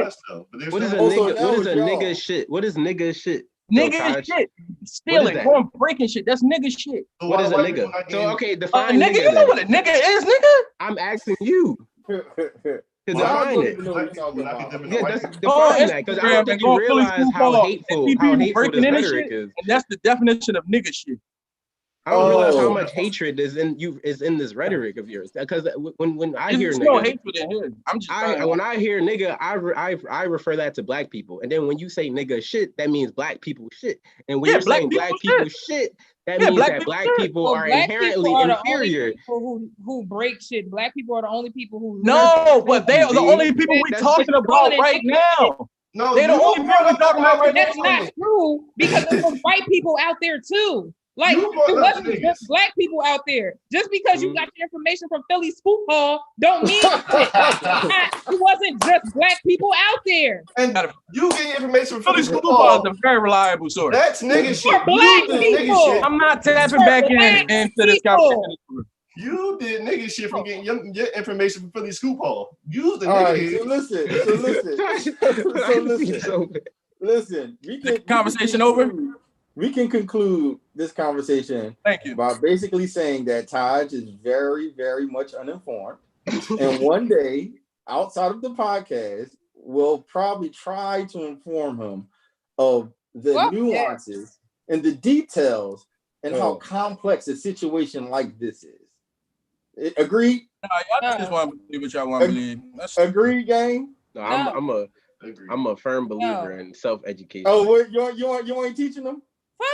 Speaker 2: What is a nigga shit? What is nigga shit?
Speaker 5: Nigga shit. Stealing, going breaking shit. That's nigga shit.
Speaker 2: So what is a nigga? So okay, define
Speaker 5: nigga. You know what a nigga is, nigga?
Speaker 2: I'm asking you. To define it.
Speaker 5: Define that, because I don't think you realize how hateful this rhetoric is. And that's the definition of nigga shit.
Speaker 2: I don't realize how much hatred is in this rhetoric of yours. Because when I hear nigga,
Speaker 5: hatred in here.
Speaker 2: When I hear nigga, I refer that to black people. And then when you say nigga shit, that means black people shit. And when you're saying black people shit, that means that black people are inherently inferior.
Speaker 3: Who break shit. Black people are the only people who.
Speaker 5: No, but they are the only people we're talking about right now.
Speaker 1: No,
Speaker 5: they're the only people we're talking about right now.
Speaker 3: That's not true because there's some white people out there too. Like,
Speaker 1: You brought
Speaker 3: it
Speaker 1: up
Speaker 3: wasn't
Speaker 1: niggas.
Speaker 3: just black people out there. Just because you got your information from Philly Scoop Hall don't mean shit. It wasn't just black people out there.
Speaker 1: And you get information from
Speaker 5: Philly
Speaker 1: Philly
Speaker 5: Scoop Hall is
Speaker 1: Hall.
Speaker 5: a very reliable source.
Speaker 1: That's nigga shit.
Speaker 3: For
Speaker 1: You
Speaker 3: black
Speaker 1: did
Speaker 3: people.
Speaker 1: nigga shit.
Speaker 5: I'm not tapping
Speaker 3: For
Speaker 5: back
Speaker 3: black
Speaker 5: into this
Speaker 3: people.
Speaker 5: conversation.
Speaker 1: You did nigga shit from getting your information from Philly Scoop Hall. Use the
Speaker 4: All
Speaker 1: nigga
Speaker 4: right,
Speaker 1: head.
Speaker 4: listen.
Speaker 5: The conversation over?
Speaker 4: We can conclude this conversation
Speaker 5: Thank you.
Speaker 4: by basically saying that Taj is very, very much uninformed. And one day, outside of the podcast, we'll probably try to inform him of the nuances and the details and how complex a situation like this is. Agreed?
Speaker 5: No, y'all just want to believe what y'all want to believe.
Speaker 4: Agreed, gang?
Speaker 2: No, I'm a firm believer in self-education.
Speaker 4: Oh, what, you ain't teaching them?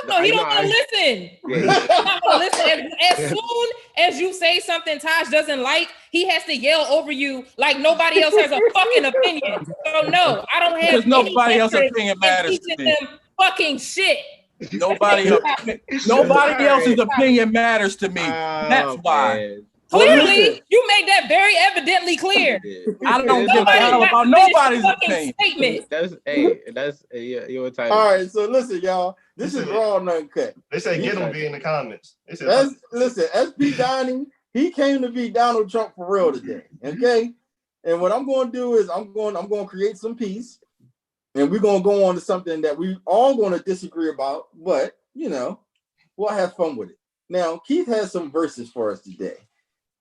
Speaker 3: Fuck no, he don't want to listen.
Speaker 2: Yeah.
Speaker 3: He's not gonna listen. As soon as you say something Taj doesn't like, he has to yell over you like nobody else has a fucking opinion. So no, I don't have
Speaker 5: Because nobody
Speaker 3: any
Speaker 5: else's
Speaker 3: interest
Speaker 5: opinion
Speaker 3: in
Speaker 5: matters to
Speaker 3: teaching
Speaker 5: me.
Speaker 3: them fucking shit.
Speaker 5: Nobody else's opinion matters to me. That's why.
Speaker 2: Man.
Speaker 3: Clearly, you made that very evidently clear.
Speaker 5: I don't give a
Speaker 3: Nobody
Speaker 5: hell
Speaker 3: got
Speaker 5: about
Speaker 3: to finish
Speaker 5: nobody's
Speaker 3: the fucking
Speaker 5: opinion.
Speaker 3: statement.
Speaker 2: You're entitled.
Speaker 4: All right, so listen, y'all. This is raw and uncut.
Speaker 1: They say get him be in the comments. They said
Speaker 4: Listen, SP Donnie, he came to be Donald Trump for real today. Okay. And what I'm going to do is I'm going to create some peace, and we're going to go on to something that we all going to disagree about, but we'll have fun with it. Now, Keith has some verses for us today.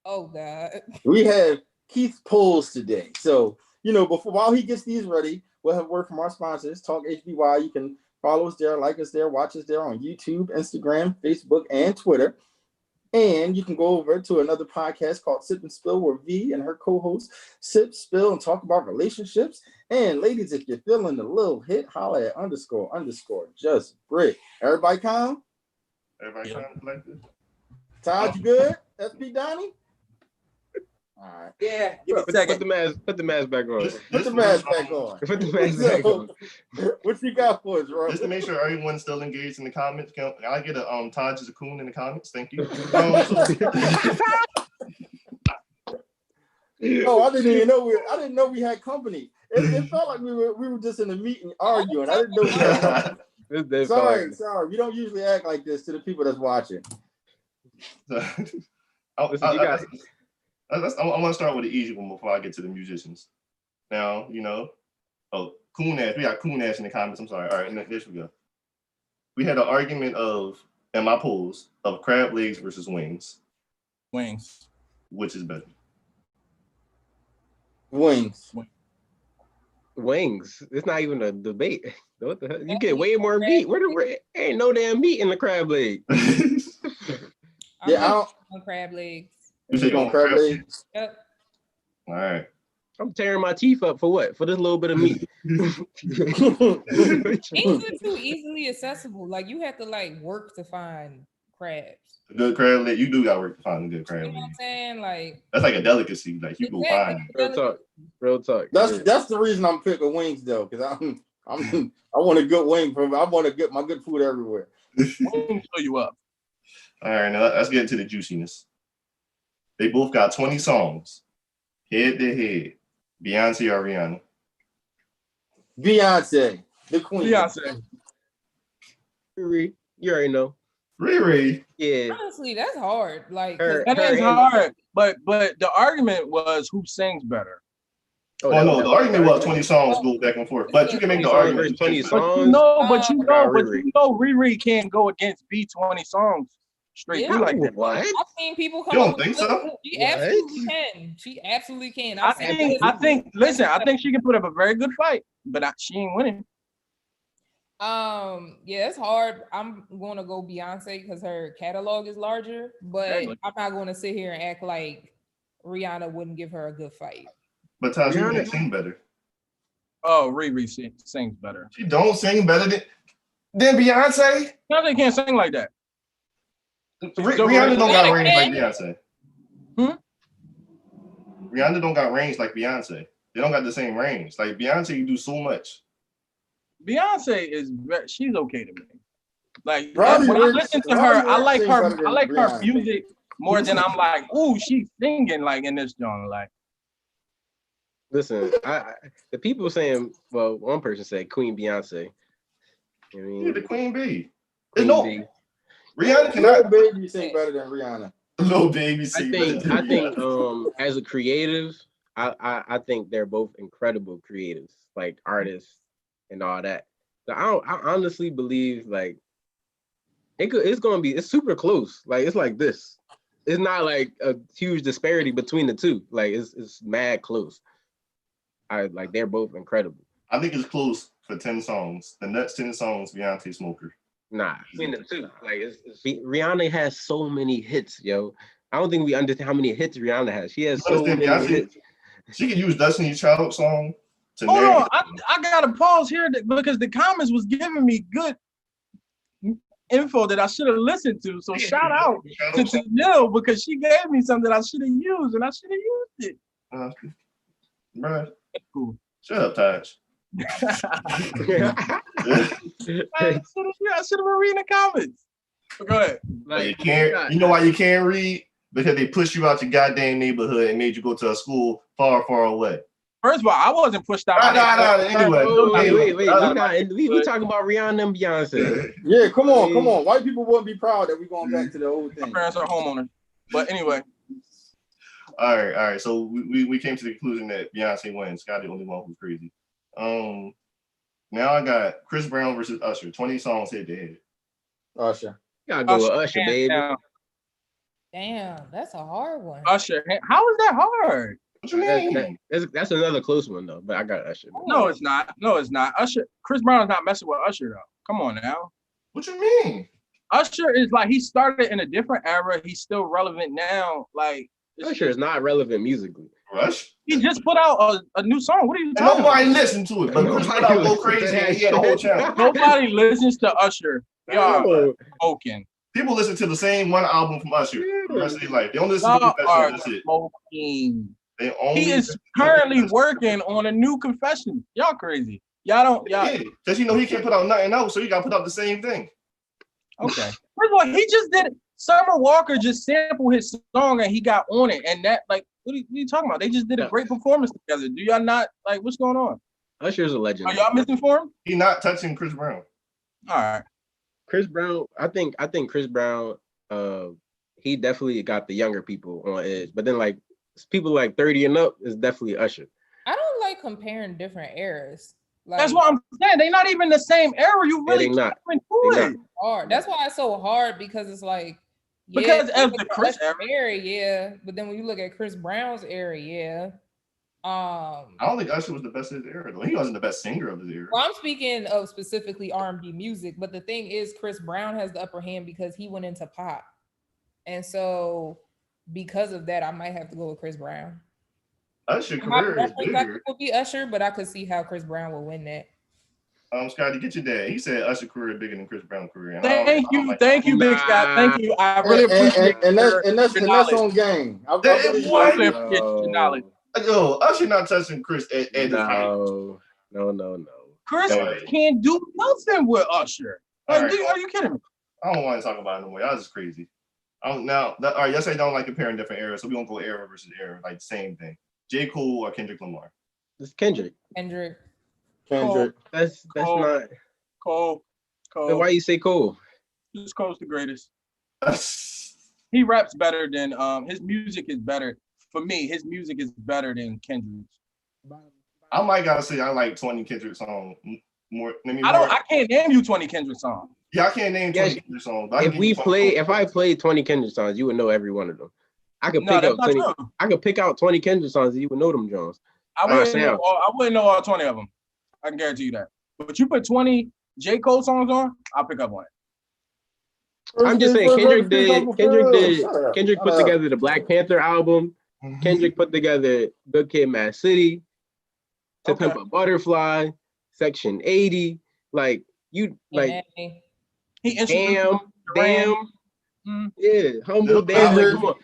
Speaker 3: Oh God.
Speaker 4: We have Keith polls today. So, while he gets these ready, we'll have word from our sponsors, Talk HBY. You can follow us there, like us there, watch us there on YouTube, Instagram, Facebook, and Twitter. And you can go over to another podcast called Sip and Spill, where V and her co-hosts sip, spill, and talk about relationships. And ladies, if you're feeling a little hit, holla at _ just Brick. Everybody calm?
Speaker 1: Everybody trying to like this?
Speaker 4: Todd, you good? SP Donnie? All right.
Speaker 5: Yeah.
Speaker 2: Put the mask back on.
Speaker 4: Put the mask back on.
Speaker 2: Put the mask back on.
Speaker 4: What you got for us, Rob?
Speaker 1: Just to make sure everyone's still engaged in the comments, can I get a Taj is a coon in the comments? Thank you.
Speaker 4: Oh, I didn't know we had company. It felt like we were just in a meeting arguing. I didn't know we had company. Sorry. We don't usually act like this to the people that's watching.
Speaker 1: I want to start with the easy one before I get to the musicians. Now, Coon Ash. We got Coon Ash in the comments. I'm sorry. All right, there we go. We had an argument in my polls of crab legs versus wings.
Speaker 5: Wings.
Speaker 1: Which is better?
Speaker 4: Wings.
Speaker 2: It's not even a debate. What the hell? You get way more meat. Where ain't no damn meat in the crab leg.
Speaker 3: I'm on crab legs.
Speaker 1: You say on crab legs?
Speaker 3: Yep.
Speaker 1: All right.
Speaker 2: I'm tearing my teeth up for what? For this little bit of meat.
Speaker 3: Wings are too easily accessible. Like you have to work to find crabs.
Speaker 1: A good crab leg, you do got work to find a good crab leg.
Speaker 3: You know what I'm saying? Like
Speaker 1: that's like a delicacy. Like you go find it.
Speaker 2: Real talk.
Speaker 4: That's the reason I'm picking wings though, because I want a good wing I want to get my good food everywhere.
Speaker 5: Wings fill you up.
Speaker 1: All right, now let's get into the juiciness. They both got 20 songs, head to head. Beyonce or Rihanna?
Speaker 4: Beyonce, the queen.
Speaker 5: Beyonce.
Speaker 2: Riri, you already know.
Speaker 1: Riri.
Speaker 2: Yeah.
Speaker 3: Honestly, that's hard. Like
Speaker 5: that is hard. But the argument was who sings better.
Speaker 1: The argument was 20 songs go back and forth. But you can make the argument
Speaker 2: 20
Speaker 5: But
Speaker 2: songs.
Speaker 5: you know Riri can't go against B20 songs straight through like that.
Speaker 2: What?
Speaker 3: I've seen people come.
Speaker 1: You don't think so?
Speaker 3: She absolutely can. She absolutely can.
Speaker 5: I think she can put up a very good fight, but she ain't winning.
Speaker 3: Yeah, it's hard. I'm going to go Beyonce because her catalog is larger, but I'm not going to sit here and act like Rihanna wouldn't give her a good fight.
Speaker 1: But Taj, you can sing better.
Speaker 5: Oh, Riri sings better.
Speaker 1: She don't sing better than Beyonce?
Speaker 5: Beyonce can't sing like that.
Speaker 1: Rihanna don't got range like Beyonce. Rihanna don't got range like Beyonce. They don't got the same range. Like Beyonce, you do so much.
Speaker 5: Beyonce she's okay to me. Like
Speaker 4: Roddy
Speaker 5: when I
Speaker 4: Ricch-
Speaker 5: listen to
Speaker 4: Roddy
Speaker 5: her, I
Speaker 4: Ricch
Speaker 5: like
Speaker 4: sing
Speaker 5: her.
Speaker 4: better than
Speaker 5: I like her
Speaker 4: Rihanna.
Speaker 5: music more than I'm like, ooh, she's singing like in this genre. Like,
Speaker 2: Listen, the people saying, well, one person said Queen Beyonce. I mean,
Speaker 1: Yeah, the Queen Bee.
Speaker 2: Queen
Speaker 1: No,
Speaker 2: Bee.
Speaker 1: Rihanna
Speaker 4: Lil
Speaker 1: cannot.
Speaker 4: Baby sing better than Rihanna.
Speaker 1: Little baby.
Speaker 2: I
Speaker 1: sing
Speaker 2: think
Speaker 1: better than Rihanna.
Speaker 2: as a creative, I think they're both incredible creatives, like artists and all that. So I honestly believe like it's super close. Like it's like this. It's not like a huge disparity between the two. Like it's mad close. Like they're both incredible.
Speaker 1: I think it's close for 10 songs. The next 10 songs, Beyonce Smoker.
Speaker 2: Nah, between the two. Like Rihanna has so many hits, yo. I don't think we understand how many hits Rihanna has. She has so
Speaker 1: Understand,
Speaker 2: many
Speaker 1: Beyonce?
Speaker 2: hits.
Speaker 1: She could use Destiny's Child song to
Speaker 5: hold
Speaker 1: narrate.
Speaker 5: on, I gotta pause here because the comments was giving me good info that I should have listened to. So shout out to Tanil because she gave me something I should have used and I should have used it.
Speaker 1: Bruh,
Speaker 5: Cool.
Speaker 1: shut up, Taj.
Speaker 5: I should have been reading the comments. But go ahead.
Speaker 1: But you can't. You know why you can't read? Because they pushed you out your goddamn neighborhood and made you go to a school far, far away.
Speaker 5: Anyway, I wasn't pushed out.
Speaker 1: Anyway.
Speaker 2: We talking about Rihanna and Beyonce.
Speaker 4: Yeah, come on. White people wouldn't be proud that we going back to the old thing.
Speaker 5: My parents are homeowners. But anyway.
Speaker 1: All right. So we came to the conclusion that Beyonce wins. Scott the only one who's crazy. Now I got Chris Brown versus Usher. 20 songs head to head.
Speaker 4: Usher.
Speaker 2: Gotta go with Usher, baby.
Speaker 3: Damn, that's a hard one.
Speaker 5: Usher. How is that hard?
Speaker 1: What you mean?
Speaker 2: That's another close one though, but I got Usher.
Speaker 5: No, it's not. Usher. Chris Brown is not messing with Usher though. Come on now.
Speaker 1: What you mean?
Speaker 5: Usher is like he started in a different era. He's still relevant now. Like
Speaker 2: Usher is not relevant musically.
Speaker 1: Rush?
Speaker 5: He just put out a new song. What are you talking
Speaker 1: Nobody
Speaker 5: about?
Speaker 1: listened to it, but Chris put out Go Crazy and he had a whole channel.
Speaker 5: Nobody listens to Usher. Y'all smoking.
Speaker 1: People listen to the same one album from Usher the rest of their life. They don't listen to Confessions. That's it.
Speaker 5: Smoking.
Speaker 1: He
Speaker 5: is currently working on a new Confession. Y'all crazy. Y'all
Speaker 1: because he can't put out nothing else, so he got to put out the same thing.
Speaker 5: Okay. First of all, he just did Summer Walker just sampled his song and he got on it. And that, like, what are you talking about? They just did a great performance together. Do y'all not, like, what's going on?
Speaker 2: Usher's a legend.
Speaker 5: Are y'all misinformed?
Speaker 1: He not touching Chris Brown.
Speaker 5: All right.
Speaker 2: Chris Brown, I think Chris Brown, he definitely got the younger people on edge. But then, like, people like 30 and up is definitely Usher.
Speaker 3: I don't like comparing different eras. Like,
Speaker 5: that's what I'm saying. They're not even the same era. You really
Speaker 2: can't
Speaker 5: do it.
Speaker 3: Hard. That's why it's so hard because it's like
Speaker 5: because of the Chris
Speaker 3: era, yeah. But then when you look at Chris Brown's era, yeah.
Speaker 1: I don't think Usher was the best of his era though. He wasn't the best singer of his era.
Speaker 3: Well, I'm speaking of specifically R&B music, but the thing is, Chris Brown has the upper hand because he went into pop, and so because of that, I might have to go with Chris Brown.
Speaker 1: Usher career is bigger.
Speaker 3: Would be Usher, but I could see how Chris Brown will win that.
Speaker 1: Scotty, get your dad. He said Usher career bigger than Chris Brown career.
Speaker 5: Thank you, Big Scott. Thank you. I really appreciate it.
Speaker 4: And that's on game. I
Speaker 5: really appreciate your knowledge.
Speaker 1: Yo, Usher not touching Chris at his height.
Speaker 2: No.
Speaker 5: Chris can't do nothing with Usher. Like,
Speaker 1: right.
Speaker 5: Are you kidding me?
Speaker 1: I don't want to talk about it no more. Y'all just crazy. All right, y'all say don't like comparing different eras, so we won't go era versus era, like same thing. J. Cole or Kendrick Lamar?
Speaker 2: It's Kendrick. That's
Speaker 5: Cole.
Speaker 2: not
Speaker 5: Cole.
Speaker 2: Then why you say Cole?
Speaker 5: Just Cole's the greatest. He raps better than his music is better. For me, his music is better than Kendrick's.
Speaker 1: I might gotta say I like 20 Kendrick songs more.
Speaker 5: I can't name you 20 Kendrick songs.
Speaker 1: Yeah, I can't name 20 Kendrick songs.
Speaker 2: If I played 20 Kendrick songs, you would know every one of them. I could pick out 20 Kendrick songs and you would know them, Jones.
Speaker 5: I wouldn't know all 20 of them. I can guarantee you that. But you put 20 J. Cole songs on, I'll pick up on it.
Speaker 2: I'm just saying Kendrick put together the Black Panther album. Mm-hmm. Kendrick put together Good Kid, Mad City, To Pimp a Butterfly, Section 80. Like you, like
Speaker 5: he
Speaker 2: damn. Yeah, humble
Speaker 1: Little
Speaker 2: dad. Like,
Speaker 4: Kendrick.
Speaker 2: come on,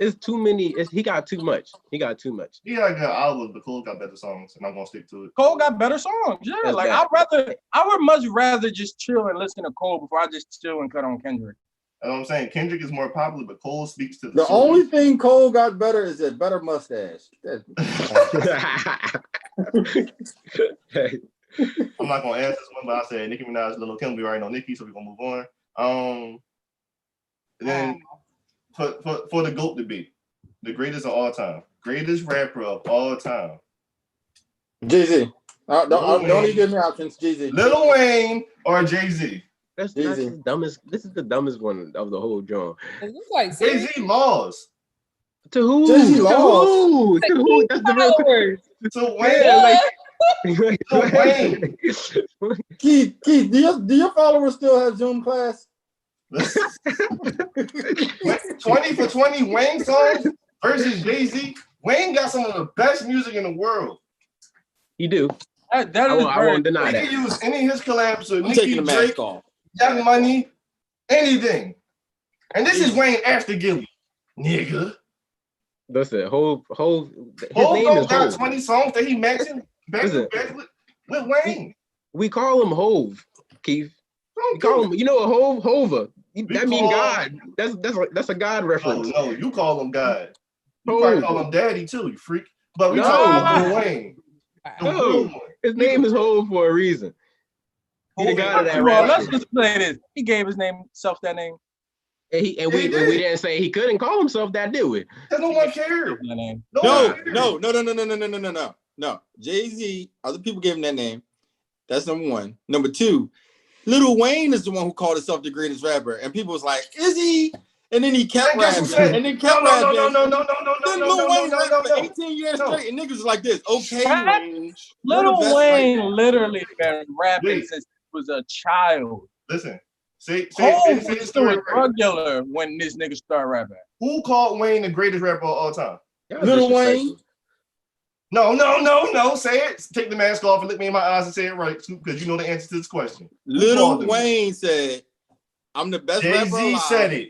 Speaker 2: it's too many. He got too much. He got too much.
Speaker 1: He got good albums, but Cole got better songs, and I'm gonna stick to it.
Speaker 5: Cole got better songs. Yeah,
Speaker 2: That's
Speaker 5: like
Speaker 2: bad.
Speaker 5: I would much rather just chill and listen to Cole before I just chill and cut on Kendrick.
Speaker 1: You know what I'm saying? Kendrick is more popular, but Cole speaks to
Speaker 4: The
Speaker 1: soul.
Speaker 4: only thing Cole got better is a better mustache.
Speaker 1: I'm not gonna answer this one, but I said Nicki Minaj, Lil' Kim. We already know Nicki, so we're gonna move on. Then for the GOAT debate, the greatest of all time, greatest rapper of all time,
Speaker 4: Jay-Z. Don't even give me options. Jay-Z.
Speaker 1: Lil Wayne or Jay-Z?
Speaker 2: That's
Speaker 4: Jay-Z.
Speaker 2: the dumbest. This is the dumbest one of the whole joint.
Speaker 3: Is this like
Speaker 1: Jay-Z lost.
Speaker 2: To who?
Speaker 4: Jay-Z
Speaker 2: To
Speaker 4: lost.
Speaker 2: who? To who? That's the real
Speaker 3: followers?
Speaker 1: So Wayne,
Speaker 2: Yeah,
Speaker 1: Wayne.
Speaker 4: Keith, do your followers still have Zoom class?
Speaker 1: 20 for 20 Wayne songs versus Jay-Z. Wayne got some of the best music in the world.
Speaker 2: You do.
Speaker 5: That
Speaker 2: I
Speaker 5: is
Speaker 2: won't deny
Speaker 1: He
Speaker 2: that.
Speaker 1: can use any of his collabs with
Speaker 4: I'm
Speaker 1: Nicki,
Speaker 4: taking the
Speaker 1: Drake,
Speaker 4: mask off.
Speaker 1: Young Money, anything. And this is Wayne after Gilly. Nigga.
Speaker 2: Listen, Hov. His
Speaker 1: Hov
Speaker 2: name is
Speaker 1: got
Speaker 2: Hov.
Speaker 1: 20 songs that he matching back to
Speaker 2: Listen.
Speaker 1: back with Wayne.
Speaker 2: We call him Hov, Keith. We call him. You know what Hova? That means God. That's a God reference.
Speaker 1: No, you call him God. You
Speaker 2: Hov.
Speaker 1: probably call him Daddy too, you freak. But we
Speaker 2: No.
Speaker 1: talking about Lil Wayne. The
Speaker 2: No.
Speaker 1: real one.
Speaker 2: His name is Hov for a reason. He the God of that
Speaker 5: Well,
Speaker 2: rap
Speaker 5: let's
Speaker 2: shit.
Speaker 5: just play this. He gave himself that name.
Speaker 2: And we
Speaker 1: did.
Speaker 2: didn't say he couldn't call himself that, did we?
Speaker 1: Because no one cared.
Speaker 5: That name.
Speaker 4: No. Jay-Z, other people gave him that name. That's number one. Number two, Lil Wayne is the one who called himself the greatest rapper. And people was like, is he? And then he kept rapping. And then kept rapping. Then Lil Wayne rapped for 18 years straight. And niggas was like this. Okay, Wayne.
Speaker 5: Lil Wayne literally been rapping since he was a child.
Speaker 1: Listen, say
Speaker 5: Cole
Speaker 1: the
Speaker 5: was still a
Speaker 1: story right.
Speaker 5: drug dealer when this nigga started rapping.
Speaker 1: Who called Wayne the greatest rapper of all time?
Speaker 4: Lil Wayne.
Speaker 1: No. Say it. Take the mask off and look me in my eyes and say it right, because you know the answer to this question.
Speaker 4: Lil Wayne said, I'm the best rapper
Speaker 1: Jay-Z
Speaker 4: alive.
Speaker 1: said it.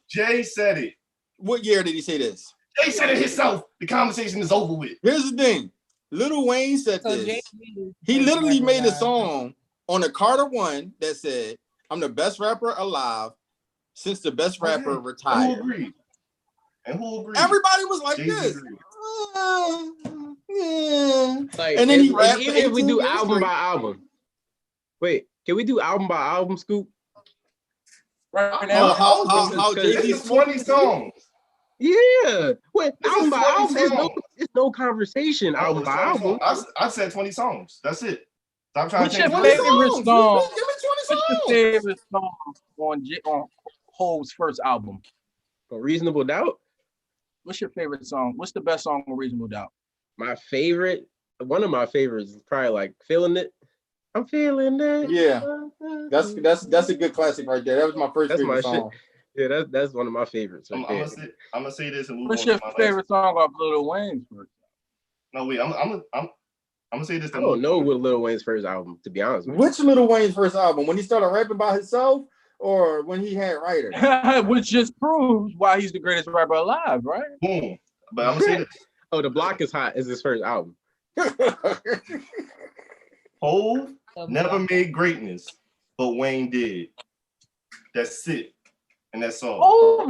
Speaker 1: Jay said it.
Speaker 4: What year did he say this?
Speaker 1: Jay said it himself. The conversation is over with.
Speaker 4: Here's the thing. Lil Wayne said this. He literally made a song on the Carter One that said, I'm the best rapper alive since the best rapper retired.
Speaker 1: And who agreed?
Speaker 4: Everybody was like
Speaker 1: Jay-Z
Speaker 4: this.
Speaker 1: agreed.
Speaker 4: Yeah.
Speaker 2: Like,
Speaker 4: And then he
Speaker 2: if,
Speaker 4: rapped
Speaker 2: even
Speaker 4: for
Speaker 2: if we
Speaker 4: 18
Speaker 2: do
Speaker 4: years
Speaker 2: album
Speaker 4: straight.
Speaker 2: by album. Wait, can we do album by album, Scoop?
Speaker 5: Right now,
Speaker 4: How
Speaker 1: This
Speaker 4: Jay-Z
Speaker 1: is 20 songs.
Speaker 2: Yeah. Wait,
Speaker 1: This
Speaker 2: album
Speaker 1: is
Speaker 2: by
Speaker 1: 20
Speaker 2: album.
Speaker 1: songs.
Speaker 2: It's no conversation. Album
Speaker 1: Oh,
Speaker 2: by
Speaker 1: 20
Speaker 2: album.
Speaker 1: songs. I said 20 songs. That's it. Stop trying
Speaker 5: what's
Speaker 1: to
Speaker 5: your
Speaker 1: change
Speaker 5: favorite
Speaker 1: the
Speaker 5: song?
Speaker 4: Give me 20
Speaker 5: What's your
Speaker 4: songs.
Speaker 5: favorite song on Hove's first album?
Speaker 2: For Reasonable Doubt.
Speaker 5: What's your favorite song? What's the best song on Reasonable Doubt?
Speaker 2: My favorite, one of my favorites is probably like Feeling It. I'm feeling it.
Speaker 4: Yeah. That's a good classic right there. That was my first
Speaker 2: That's
Speaker 4: favorite
Speaker 2: my
Speaker 4: song.
Speaker 2: shit. Yeah, that's one of my favorites right there.
Speaker 1: I'm gonna say this and move
Speaker 5: What's
Speaker 1: on
Speaker 5: your
Speaker 1: to my
Speaker 5: favorite song off Lil Wayne's first?
Speaker 1: No, wait. I'm gonna say this.
Speaker 2: I don't know what Lil Wayne's first album, to be honest with you.
Speaker 4: Which Lil Wayne's first album? When he started rapping by himself or when he had writers?
Speaker 5: Which just proves why he's the greatest rapper alive, right?
Speaker 1: Boom. But I'm gonna say this.
Speaker 2: Oh, The Block is Hot is his first album.
Speaker 1: Hov never made greatness, but Wayne did. That's it. And that's all.
Speaker 5: Oh,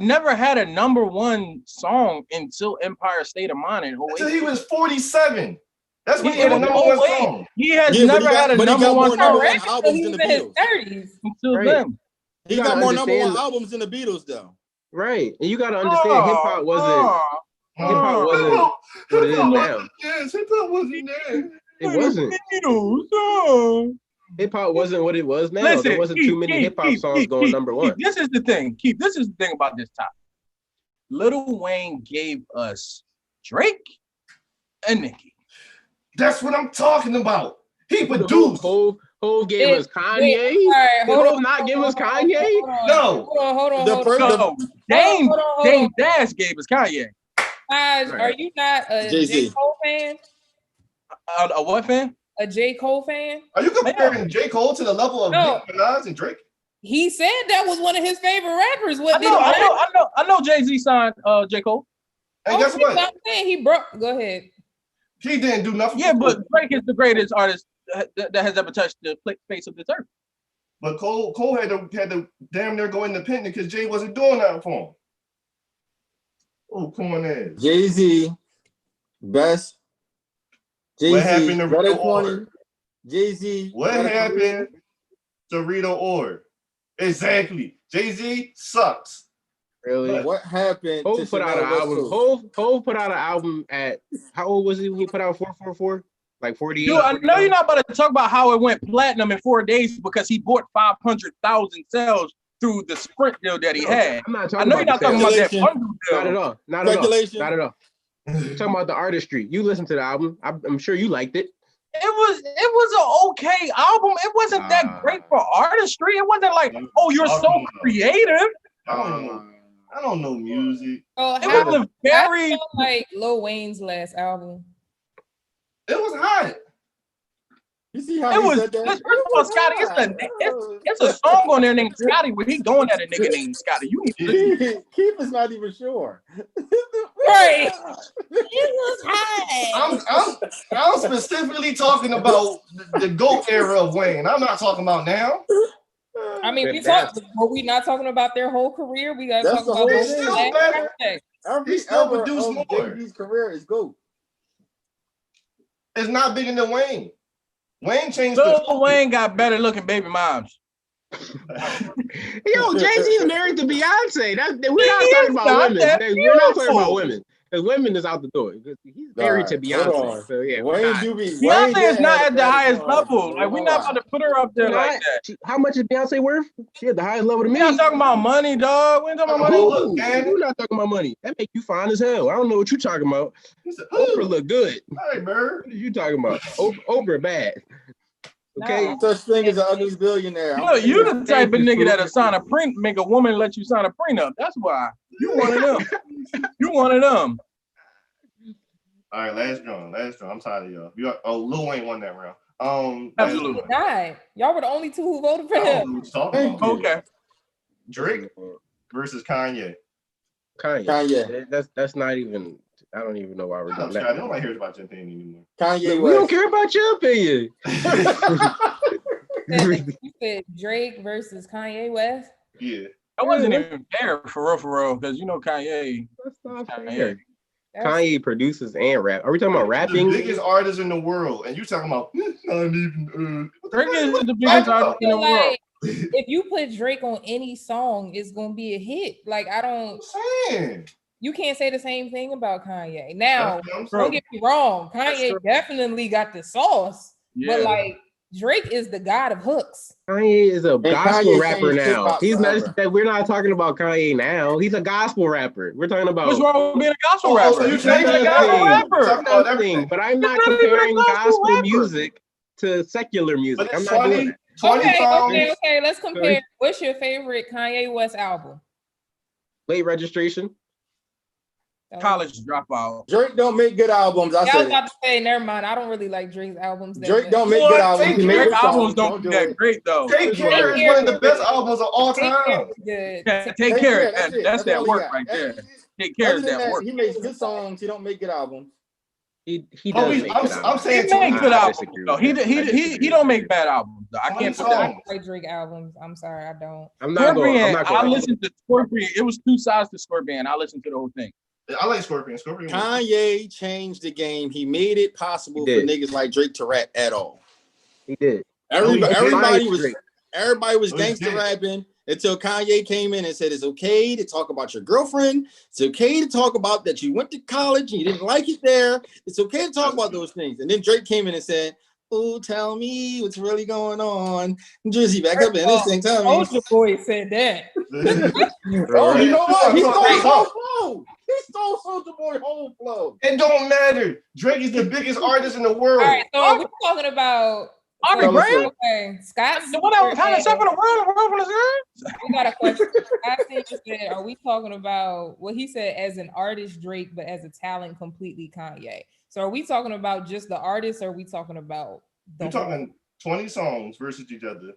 Speaker 5: never had a number one song until Empire State of Mind in 08.
Speaker 1: Until he was 47. That's when he
Speaker 5: Yeah,
Speaker 1: had a
Speaker 5: it was
Speaker 1: number one
Speaker 5: 08.
Speaker 1: song.
Speaker 5: He has
Speaker 4: Yeah,
Speaker 5: never had a number one
Speaker 4: number
Speaker 5: song
Speaker 4: one albums in the Beatles.
Speaker 3: 30s.
Speaker 5: until
Speaker 2: Right.
Speaker 5: then.
Speaker 4: He
Speaker 2: You
Speaker 4: got
Speaker 2: gotta
Speaker 4: more number one
Speaker 2: understand-
Speaker 4: albums than the Beatles, though.
Speaker 2: Right. And you gotta understand hip hop wasn't what it is now.
Speaker 1: Yes, hip hop wasn't there.
Speaker 2: It wasn't. Hip hop wasn't what it was now.
Speaker 5: Listen,
Speaker 2: There wasn't too many hip hop songs going number one.
Speaker 5: This is the thing. Keith, this is the thing about this topic. Lil Wayne gave us Drake and Nicki.
Speaker 1: That's what I'm talking about. He produced.
Speaker 2: Hov gave us Kanye.
Speaker 3: Wait, all right,
Speaker 2: Did
Speaker 3: hold
Speaker 2: Hov
Speaker 3: on,
Speaker 2: not give us
Speaker 3: hold on,
Speaker 2: Kanye?
Speaker 3: hold on,
Speaker 1: No.
Speaker 3: Hold on.
Speaker 4: The first-
Speaker 5: No, Dame
Speaker 3: Hold on.
Speaker 5: Dash gave us Kanye.
Speaker 3: Are you not a
Speaker 4: Jay-Z.
Speaker 3: J. Cole fan?
Speaker 5: A what fan?
Speaker 3: A J. Cole fan?
Speaker 1: Are you comparing J. Cole to the level of
Speaker 3: No.
Speaker 1: Nicki Minaj and Drake?
Speaker 3: He said that was one of his favorite rappers. What
Speaker 5: I know Jay-Z signed J. Cole.
Speaker 1: And guess what?
Speaker 3: I'm saying he broke. Go ahead.
Speaker 1: He didn't do nothing.
Speaker 5: Yeah, but Drake is the greatest artist that has ever touched the face of the earth.
Speaker 1: But Cole had to damn near go independent because Jay wasn't doing that for him. Oh, come on in.
Speaker 4: Jay-Z, best. Jay-Z,
Speaker 1: What happened to Rito Ord?
Speaker 4: Jay-Z.
Speaker 1: What happened to Rito Ord? Exactly. Jay-Z sucks.
Speaker 2: Really?
Speaker 4: What happened?
Speaker 2: Hov put out an album. Hov put out an album at, how old was he when he put out 444? Like 48.
Speaker 5: Dude, I know you're not about to talk about how it went platinum in 4 days because he bought 500,000 sales through the Sprint deal that he had.
Speaker 2: I'm not
Speaker 5: I
Speaker 2: talking
Speaker 5: know you're not talking about that bundle deal.
Speaker 2: Not at all. Not at all. You're talking about the artistry. You listened to the album. I'm sure you liked it.
Speaker 5: It was an okay album. It wasn't that great for artistry. It wasn't like, oh, you're so creative.
Speaker 1: I don't know music.
Speaker 3: Oh,
Speaker 5: it was a very
Speaker 3: like Lil Wayne's last album.
Speaker 1: It was hot.
Speaker 4: You see how he said that?
Speaker 5: First of all, Scotty, it's a song on there named Scotty where he going at a nigga named Scotty. You need to listen.
Speaker 4: Keith is not even sure.
Speaker 3: Right. It was hot.
Speaker 1: I'm specifically talking about the GOAT era of Wayne. I'm not talking about now.
Speaker 3: I mean, were we not talking about their whole career? We got to talk about
Speaker 1: It's still better. He still produced more.
Speaker 4: Jay-Z's career is GOAT.
Speaker 1: It's not bigger than Wayne. Wayne changed.
Speaker 5: Lil Wayne got better looking baby moms.
Speaker 2: Yo, Jay-Z's married to Beyonce. We're not talking about women. We're not talking about women. Because women is out the door. He's married to Beyonce. So yeah,
Speaker 5: Beyonce is not at the highest level. Like we're not about to put her up there like that.
Speaker 2: How much is Beyonce worth? She at the highest level to me.
Speaker 5: We're not talking about money, dog. We ain't talking about money.
Speaker 2: We're not talking about money. That make you fine as hell. I don't know what you're talking about. Oprah look good.
Speaker 1: Hey, man.
Speaker 2: What are you talking about? Oprah bad. Okay.
Speaker 4: No such thing as an ugly billionaire.
Speaker 5: Look, you the type of nigga that'll sign a print, make a woman let you sign a prenup. That's why. You one of them. You one of them.
Speaker 1: All right, last drum. I'm tired of y'all. Lil Wayne won that round.
Speaker 5: Absolutely.
Speaker 3: Y'all were the only two who voted for him.
Speaker 5: Okay.
Speaker 1: Drake versus Kanye.
Speaker 2: Kanye. That's not even. I don't even know why we're doing that.
Speaker 1: Nobody hears about your opinion anymore.
Speaker 4: Kanye West.
Speaker 2: We don't care about your opinion.
Speaker 3: You said Drake versus Kanye West?
Speaker 1: Yeah.
Speaker 5: I wasn't even there for real, because you know Kanye.
Speaker 2: That's not fair. Kanye produces and rap. Are we talking about rapping?
Speaker 1: The biggest artist in the world, and you talking about not even.
Speaker 5: Drake is the biggest artist in the world.
Speaker 3: If you put Drake on any song, it's gonna be a hit. Like
Speaker 1: I'm saying.
Speaker 3: You can't say the same thing about Kanye. Now, don't get me wrong. Kanye definitely got the sauce, but like Drake is the god of hooks.
Speaker 2: Kanye is a gospel rapper now. He's not. We're not talking about Kanye now. He's a gospel rapper. We're talking about.
Speaker 5: What's wrong with being a gospel rapper?
Speaker 1: So you changed a gospel rapper.
Speaker 2: Everything, but I'm not comparing gospel music to secular music. I'm not doing that.
Speaker 3: Okay. Let's compare. What's your favorite Kanye West album?
Speaker 2: Late Registration.
Speaker 5: College Dropout.
Speaker 4: Drake don't make good albums. I
Speaker 3: was about to say, never mind. I don't really like Drake's albums.
Speaker 4: Drake don't make good albums.
Speaker 5: Drake's albums don't do that great though.
Speaker 1: Take Care is one of the best albums of all time.
Speaker 5: Take Care. That's that work right there. Take Care is that work.
Speaker 4: He makes good songs. He don't make good albums.
Speaker 2: He does make good albums.
Speaker 1: I'm saying
Speaker 5: he makes good albums. He don't make bad albums. I can't put that.
Speaker 3: I don't like Drake albums. I'm sorry, I don't.
Speaker 2: I'm not going.
Speaker 5: I listened to Scorpion. It was two sides to Scorpion. I listened to the whole thing.
Speaker 1: I like Scorpion.
Speaker 4: Kanye changed the game. He made it possible for niggas like Drake to rap at all.
Speaker 2: He did.
Speaker 4: Everybody was gangster rapping until Kanye came in and said it's okay to talk about your girlfriend. It's okay to talk about that you went to college and you didn't like it there. It's okay to talk about those things. And then Drake came in and said, "Oh, tell me what's really going on." Jersey back up in this thing. Tell me.
Speaker 3: Usher boy said that.
Speaker 4: Oh, you know what? He stole his whole flow. He stole Soulja Boy's whole flow.
Speaker 1: It don't matter. Drake is the biggest artist in the world.
Speaker 3: All right, so we're talking about
Speaker 5: Aubrey Graham.
Speaker 3: Okay, Scott.
Speaker 5: The one that was kind of stuff in the world from his earth.
Speaker 3: We got a question. Scott said, "Are we talking about what he said as an artist Drake, but as a talent completely Kanye?" So are we talking about just the artist, or are we talking about
Speaker 1: You're talking 20 songs versus each other.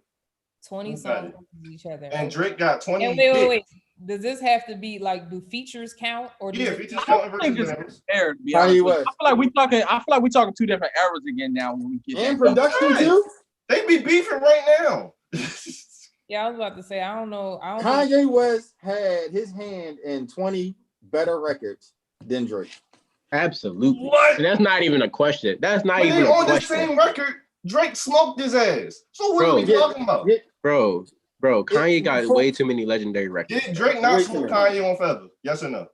Speaker 3: 20 songs with each other.
Speaker 1: And Drake got 20.
Speaker 3: And wait. Does this have to be like, do features count? Or
Speaker 1: yeah, features count versus
Speaker 5: fair, to be
Speaker 4: Kanye
Speaker 5: honest.
Speaker 4: West.
Speaker 5: I feel like we talking two different eras again now when we get
Speaker 4: And
Speaker 5: that.
Speaker 4: production too.
Speaker 1: They be beefing right now.
Speaker 3: Yeah, I was about to say, I don't know.
Speaker 4: Kanye West had his hand in 20 better records than Drake.
Speaker 2: Absolutely.
Speaker 1: What?
Speaker 2: And that's not even a question. That's not
Speaker 1: When
Speaker 2: even
Speaker 1: they
Speaker 2: a
Speaker 1: on the
Speaker 2: question.
Speaker 1: same record, Drake smoked his ass. So what are we talking about?
Speaker 2: Bro, Kanye got way too many legendary records.
Speaker 1: Did Drake not smoke Kanye on Forever? Yes or no?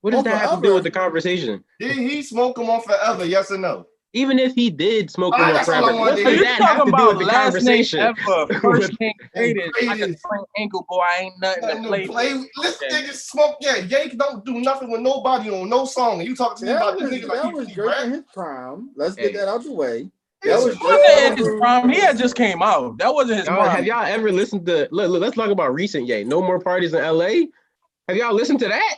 Speaker 2: What does that have to do with the conversation?
Speaker 1: Did he smoke him on Forever? Yes or no?
Speaker 2: Even if he did smoke him on Forever, what
Speaker 5: So
Speaker 2: does
Speaker 5: you
Speaker 2: that have
Speaker 5: talking
Speaker 2: to do
Speaker 5: about
Speaker 2: with the
Speaker 5: last name
Speaker 2: conversation?
Speaker 5: ever, first name greatest, like a spring ankle boy, ain't nothing to play with.
Speaker 1: This nigga smoke, Ye don't do nothing with nobody on no song. And you talking to me about this nigga like
Speaker 4: that was Drake in his prime. Let's get that out the way.
Speaker 5: That was Drake in his prime. He had just came out. That wasn't his prime.
Speaker 2: Have y'all ever listened to? Let's talk about recent Ye. No More Parties in L.A. Have y'all listened to that?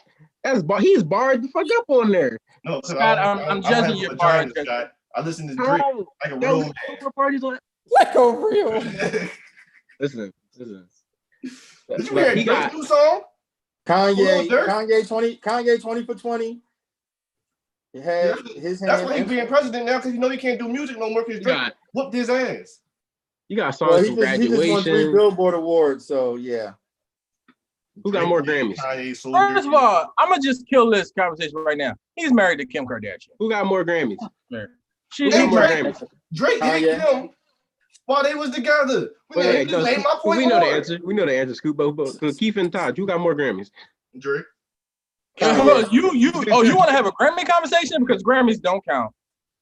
Speaker 2: He's barred the fuck up on there.
Speaker 1: No,
Speaker 5: Scott, I'm judging your bar.
Speaker 1: I listen to Drake like a real man.
Speaker 2: Parties on
Speaker 3: like a real.
Speaker 2: Listen.
Speaker 1: Did you hear Drake's new song?
Speaker 4: Kanye 20 for 20. He had his hand.
Speaker 1: That's why he's being president now, because you know he can't do music no more because Drake whooped his ass.
Speaker 2: You got songs from Graduation.
Speaker 4: He just won 3 Billboard awards, so yeah.
Speaker 2: Who got more Grammys?
Speaker 5: First of all, I'm gonna just kill this conversation right now. He's married to Kim Kardashian.
Speaker 2: Who got more Grammys?
Speaker 5: She got more
Speaker 1: Grammys. Drake hit Kim while they was together. We know
Speaker 2: the answer. We know the answer, Scoop. But Keith and Todd, who got more Grammys?
Speaker 1: Drake.
Speaker 5: You want to have a Grammy conversation? Because Grammys don't count.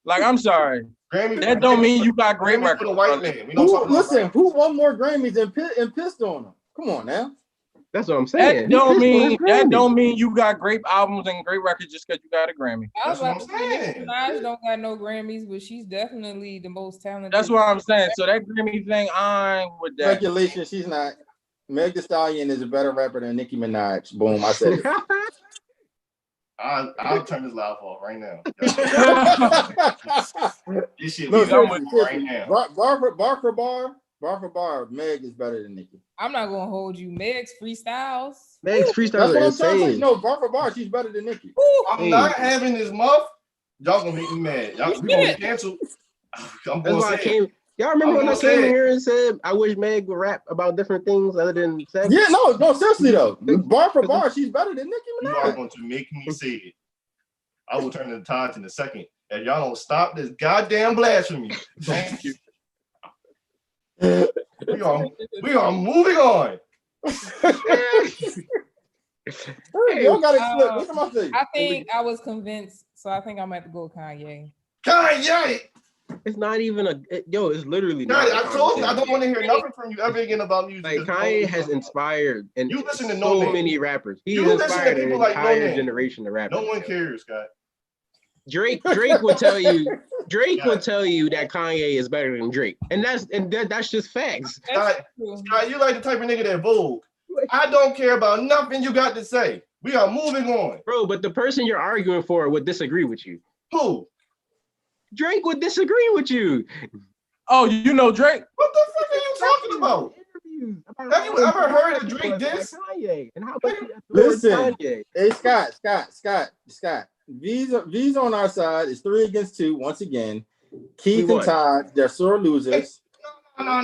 Speaker 5: Like, I'm sorry. That don't mean you got great records.
Speaker 4: Who won more Grammys and pissed on him? Come on now.
Speaker 2: That's what I'm saying.
Speaker 5: That don't mean you got great albums and great records just because you got a Grammy.
Speaker 3: I was about to say, Nicki Minaj don't got no Grammys, but she's definitely the most talented.
Speaker 5: That's what I'm saying. So that Grammy thing, I'm with that.
Speaker 4: Speculation, she's not. Meg Thee Stallion is a better rapper than Nicki Minaj. Boom, I said it.
Speaker 1: I'll turn this live off right now. This shit right now. Bar for bar, Meg is better than Nicki.
Speaker 3: I'm not gonna hold you. Meg's freestyles.
Speaker 2: Meg's freestyles are insane.
Speaker 4: No, bar for bar, she's better than Nicki.
Speaker 1: I'm not having this muff. Y'all gonna make me mad. Y'all gonna be canceled. I'm gonna say
Speaker 2: y'all remember when I came here and said I wish Meg would rap about different things other than sex?
Speaker 4: Yeah, no, seriously though. Bar for bar, she's better than Nicki Minaj.
Speaker 1: You are going to make me say it. I will turn the tide in a second. And y'all don't stop this goddamn blasphemy. Thank you. We are moving on.
Speaker 4: Y'all got it split. What's my thing?
Speaker 3: I think I was convinced, so I think I'm gonna have to go with Kanye.
Speaker 1: Kanye!
Speaker 2: It's not even it's literally
Speaker 1: not. I told you I don't want to hear nothing from you ever again about music.
Speaker 2: Like Kanye has inspired and
Speaker 1: you listen to
Speaker 2: so many rappers. He's inspired an entire generation of rappers.
Speaker 1: No one cares, Scott.
Speaker 2: Drake will tell you. Drake will tell you that Kanye is better than Drake, and that's just facts.
Speaker 1: Scott, you like the type of nigga that Vogue. I don't care about nothing you got to say. We are moving on,
Speaker 2: bro. But the person you're arguing for would disagree with you.
Speaker 1: Who?
Speaker 2: Drake would disagree with you.
Speaker 5: Oh, you know Drake?
Speaker 1: What the fuck are you talking about? Have you ever heard of Drake diss?
Speaker 2: Kanye? And how about
Speaker 4: listen?
Speaker 2: Kanye?
Speaker 4: Hey, Scott. V's on our side. It's 3-2 once again. Keith and Todd, they're sore losers.
Speaker 1: No.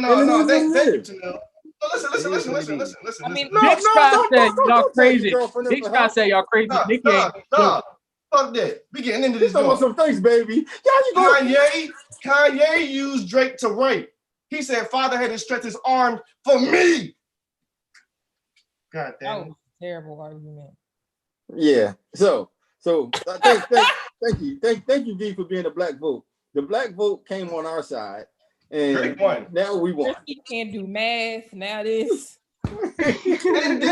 Speaker 1: Listen.
Speaker 3: I mean,
Speaker 5: Big Scott said y'all crazy. Big Scott said y'all crazy. Nicki ain't.
Speaker 1: Fuck that. We getting into this.
Speaker 4: Some things, baby.
Speaker 1: Kanye used Drake to write. He said, "Father had to stretch his arm for me." God damn.
Speaker 3: That was a terrible argument.
Speaker 4: Yeah. So thank you, V, for being a black vote. The black vote came on our side, and now we won.
Speaker 3: You can't do math. Now this.
Speaker 1: and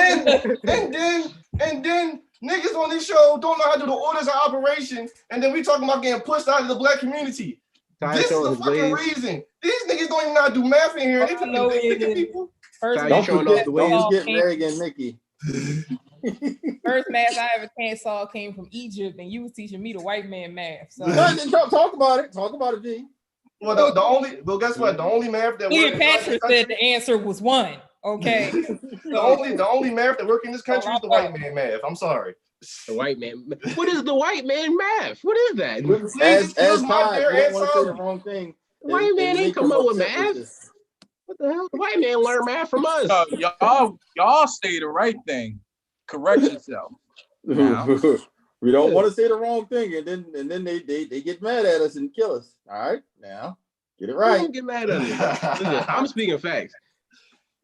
Speaker 1: then niggas on this show don't know how to do the orders of operation, and then we talking about getting pushed out of the black community. This is the fucking reason. These niggas don't even know how to do math in here. They picking people.
Speaker 4: Don't forget Meg and Nicki.
Speaker 3: First math I ever saw came from Egypt, and you was teaching me the white man math. So
Speaker 4: talk about it. Talk about it, V.
Speaker 1: Well, guess what? The only math that works in
Speaker 3: Cleopatra
Speaker 1: this
Speaker 3: said
Speaker 1: country,
Speaker 3: the answer was 1. Okay.
Speaker 1: the only math that works in this country is the white man math. I'm sorry.
Speaker 2: The white man. What is the white man math? What is that?
Speaker 1: Please
Speaker 4: As
Speaker 1: my
Speaker 4: Todd,
Speaker 1: dear
Speaker 4: we don't
Speaker 1: Aunt
Speaker 4: want to say the
Speaker 1: Sally.
Speaker 4: wrong thing.
Speaker 2: The white man ain't come up with math. What the hell? The white man learned math from us.
Speaker 5: Y'all say the right thing. Correct yourself. Now.
Speaker 4: We don't want to say the wrong thing, and then they get mad at us and kill us. All right, now get it right.
Speaker 2: Don't get mad at us. Listen, I'm speaking facts.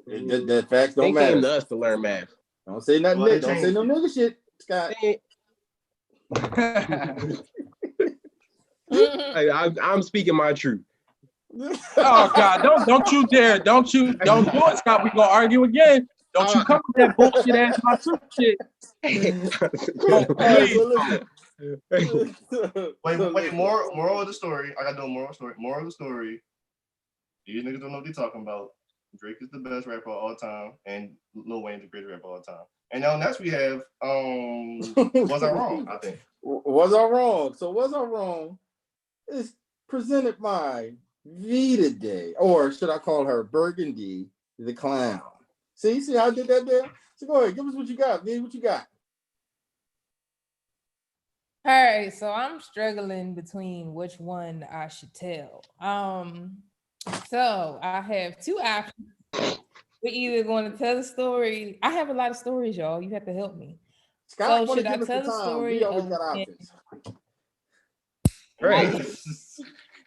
Speaker 4: That facts don't
Speaker 2: they came
Speaker 4: matter.
Speaker 2: to us to learn math.
Speaker 4: Don't say nothing.
Speaker 1: Well,
Speaker 4: Don't say no nigga shit, Scott.
Speaker 2: I'm speaking my truth.
Speaker 5: Oh God! Don't you dare! Don't do it, Scott. We gonna argue again. Don't you come with that bullshit ass my truth shit.
Speaker 1: Wait. Moral of the story. I gotta do a moral story. Moral of the story. These niggas don't know what they're talking about. Drake is the best rapper of all time, and Lil Wayne's the greatest rapper of all time. And now next we have Was I Wrong? I think.
Speaker 4: Was I Wrong? So Was I Wrong is presented by V today, or should I call her Burgundy the Clown? See how I did that there? So go ahead, give us what you got, V. What you got?
Speaker 3: All right, so I'm struggling between which one I should tell. So I have 2 options. We're either going to tell the story. I have a lot of stories, y'all. You have to help me.
Speaker 4: Scott,
Speaker 3: so should I tell the story?
Speaker 4: We always got options.
Speaker 2: Right.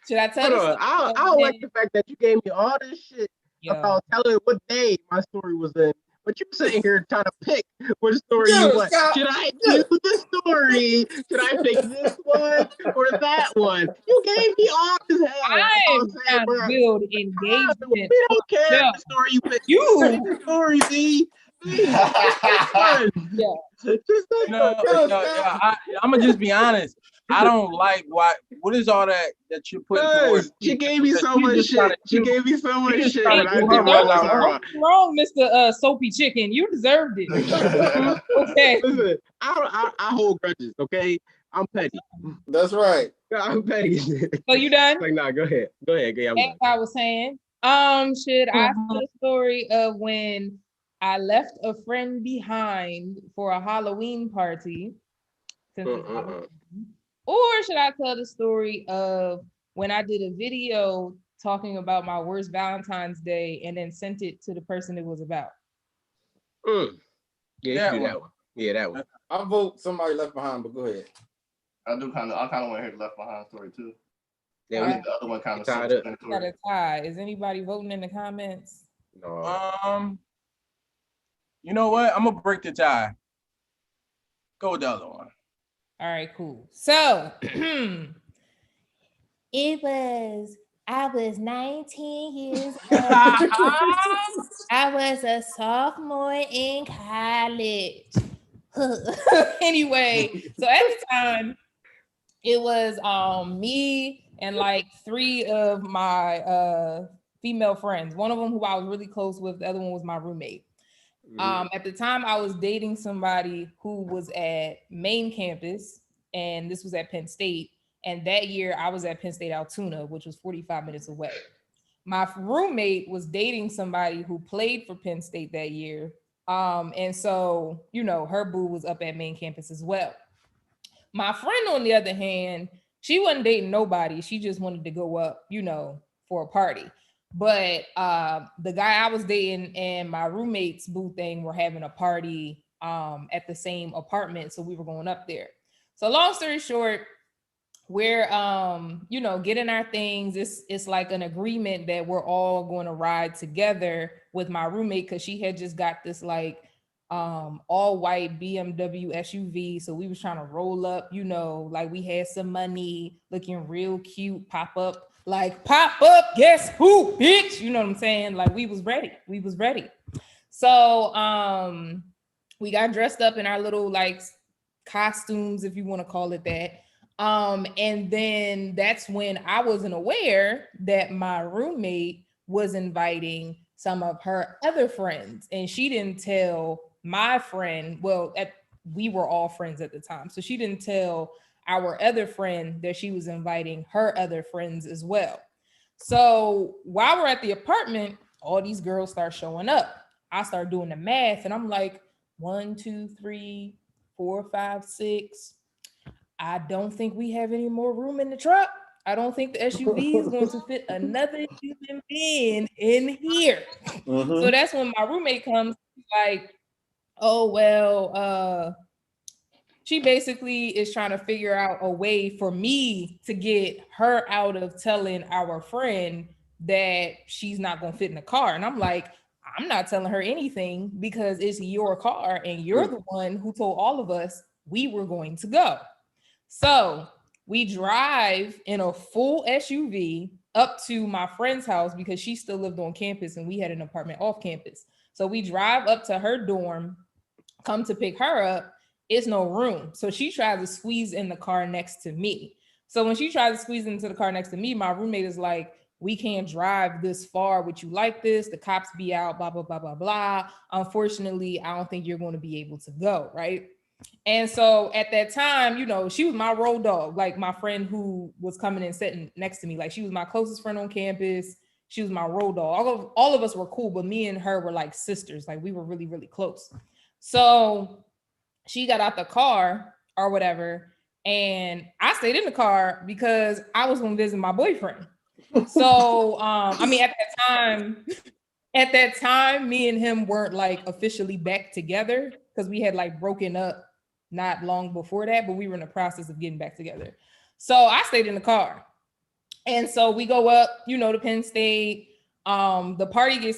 Speaker 3: Should I tell the story?
Speaker 2: I don't like the fact that you gave me all this shit about telling what day my story was in. But you sitting here trying to pick which story you want. Should I do the story? Should I pick this one or that one? You gave me all this hell.
Speaker 3: I'm trying to build engagement.
Speaker 2: We don't care the story you pick.
Speaker 3: You
Speaker 2: pick the story, V.
Speaker 5: I'm gonna just be honest. I don't like what is all that you're putting towards.
Speaker 2: She gave me so much shit. She gave me so much shit. And I did
Speaker 3: wrong, Mr. Soapy Chicken. You deserved it. Okay.
Speaker 2: Listen, I hold grudges. Okay, I'm petty.
Speaker 4: That's right.
Speaker 2: I'm petty.
Speaker 3: So you done?
Speaker 2: Like, nah, go ahead. Go ahead.
Speaker 3: As I was saying, should I tell the story of when I left a friend behind for a Halloween party? Or should I tell the story of when I did a video talking about my worst Valentine's Day and then sent it to the person it was about?
Speaker 2: Yeah, that one. Yeah, that one.
Speaker 4: I vote Somebody Left Behind, but go ahead.
Speaker 1: I kind of want to hear the Left Behind story too.
Speaker 2: Yeah,
Speaker 1: the other one kind of
Speaker 3: got a tie. Is anybody voting in the comments?
Speaker 2: No.
Speaker 5: You know what? I'm gonna break the tie. Go with the other one.
Speaker 3: All right, cool. So I was 19 years old. I was a sophomore in college. Anyway, so at the time, it was me and like 3 of my female friends. One of them who I was really close with, the other one was my roommate. At the time, I was dating somebody who was at main campus, and this was at Penn State. And that year, I was at Penn State Altoona, which was 45 minutes away. My roommate was dating somebody who played for Penn State that year. And so, her boo was up at main campus as well. My friend, on the other hand, she wasn't dating nobody. She just wanted to go up, for a party. But the guy I was dating and my roommate's boo thing were having a party at the same apartment. So we were going up there. So long story short, we're getting our things. It's like an agreement that we're all going to ride together with my roommate, because she had just got this like all white BMW SUV. So we was trying to roll up, like we had some money, looking real cute, pop up, guess who, bitch? You know what I'm saying? Like we was ready. So we got dressed up in our little like costumes, if you want to call it that. And then that's when I wasn't aware that my roommate was inviting some of her other friends, and she didn't tell my friend. We were all friends at the time, so she didn't tell our other friend that she was inviting her other friends as well. So while we're at the apartment, all these girls start showing up. I start doing the math, and I'm like, 1, 2, 3, 4, 5, 6. I don't think we have any more room in the truck. I don't think the SUV is going to fit another human being in here. So that's when my roommate comes, like, oh, well, she basically is trying to figure out a way for me to get her out of telling our friend that she's not going to fit in the car. And I'm like, I'm not telling her anything because it's your car and you're the one who told all of us we were going to go. So we drive in a full SUV up to my friend's house because she still lived on campus and we had an apartment off campus. So we drive up to her dorm, come to pick her up. It's no room. So she tries to squeeze in the car next to me. So when she tries to squeeze into the car next to me, my roommate is like, we can't drive this far. Would you like this? The cops be out, blah, blah, blah, blah, blah. Unfortunately, I don't think you're going to be able to go, right? And so at that time, you know, she was my road dog, like my friend who was coming and sitting next to me. Like she was my closest friend on campus. She was my road dog. All of us were cool, but me and her were like sisters. Like we were really, really close. So she got out the car or whatever, and I stayed in the car because I was going to visit my boyfriend. So, I mean, at that time, me and him weren't like officially back together because we had like broken up not long before that, but we were in the process of getting back together. So I stayed in the car. And so we go up, you know, to Penn State. The party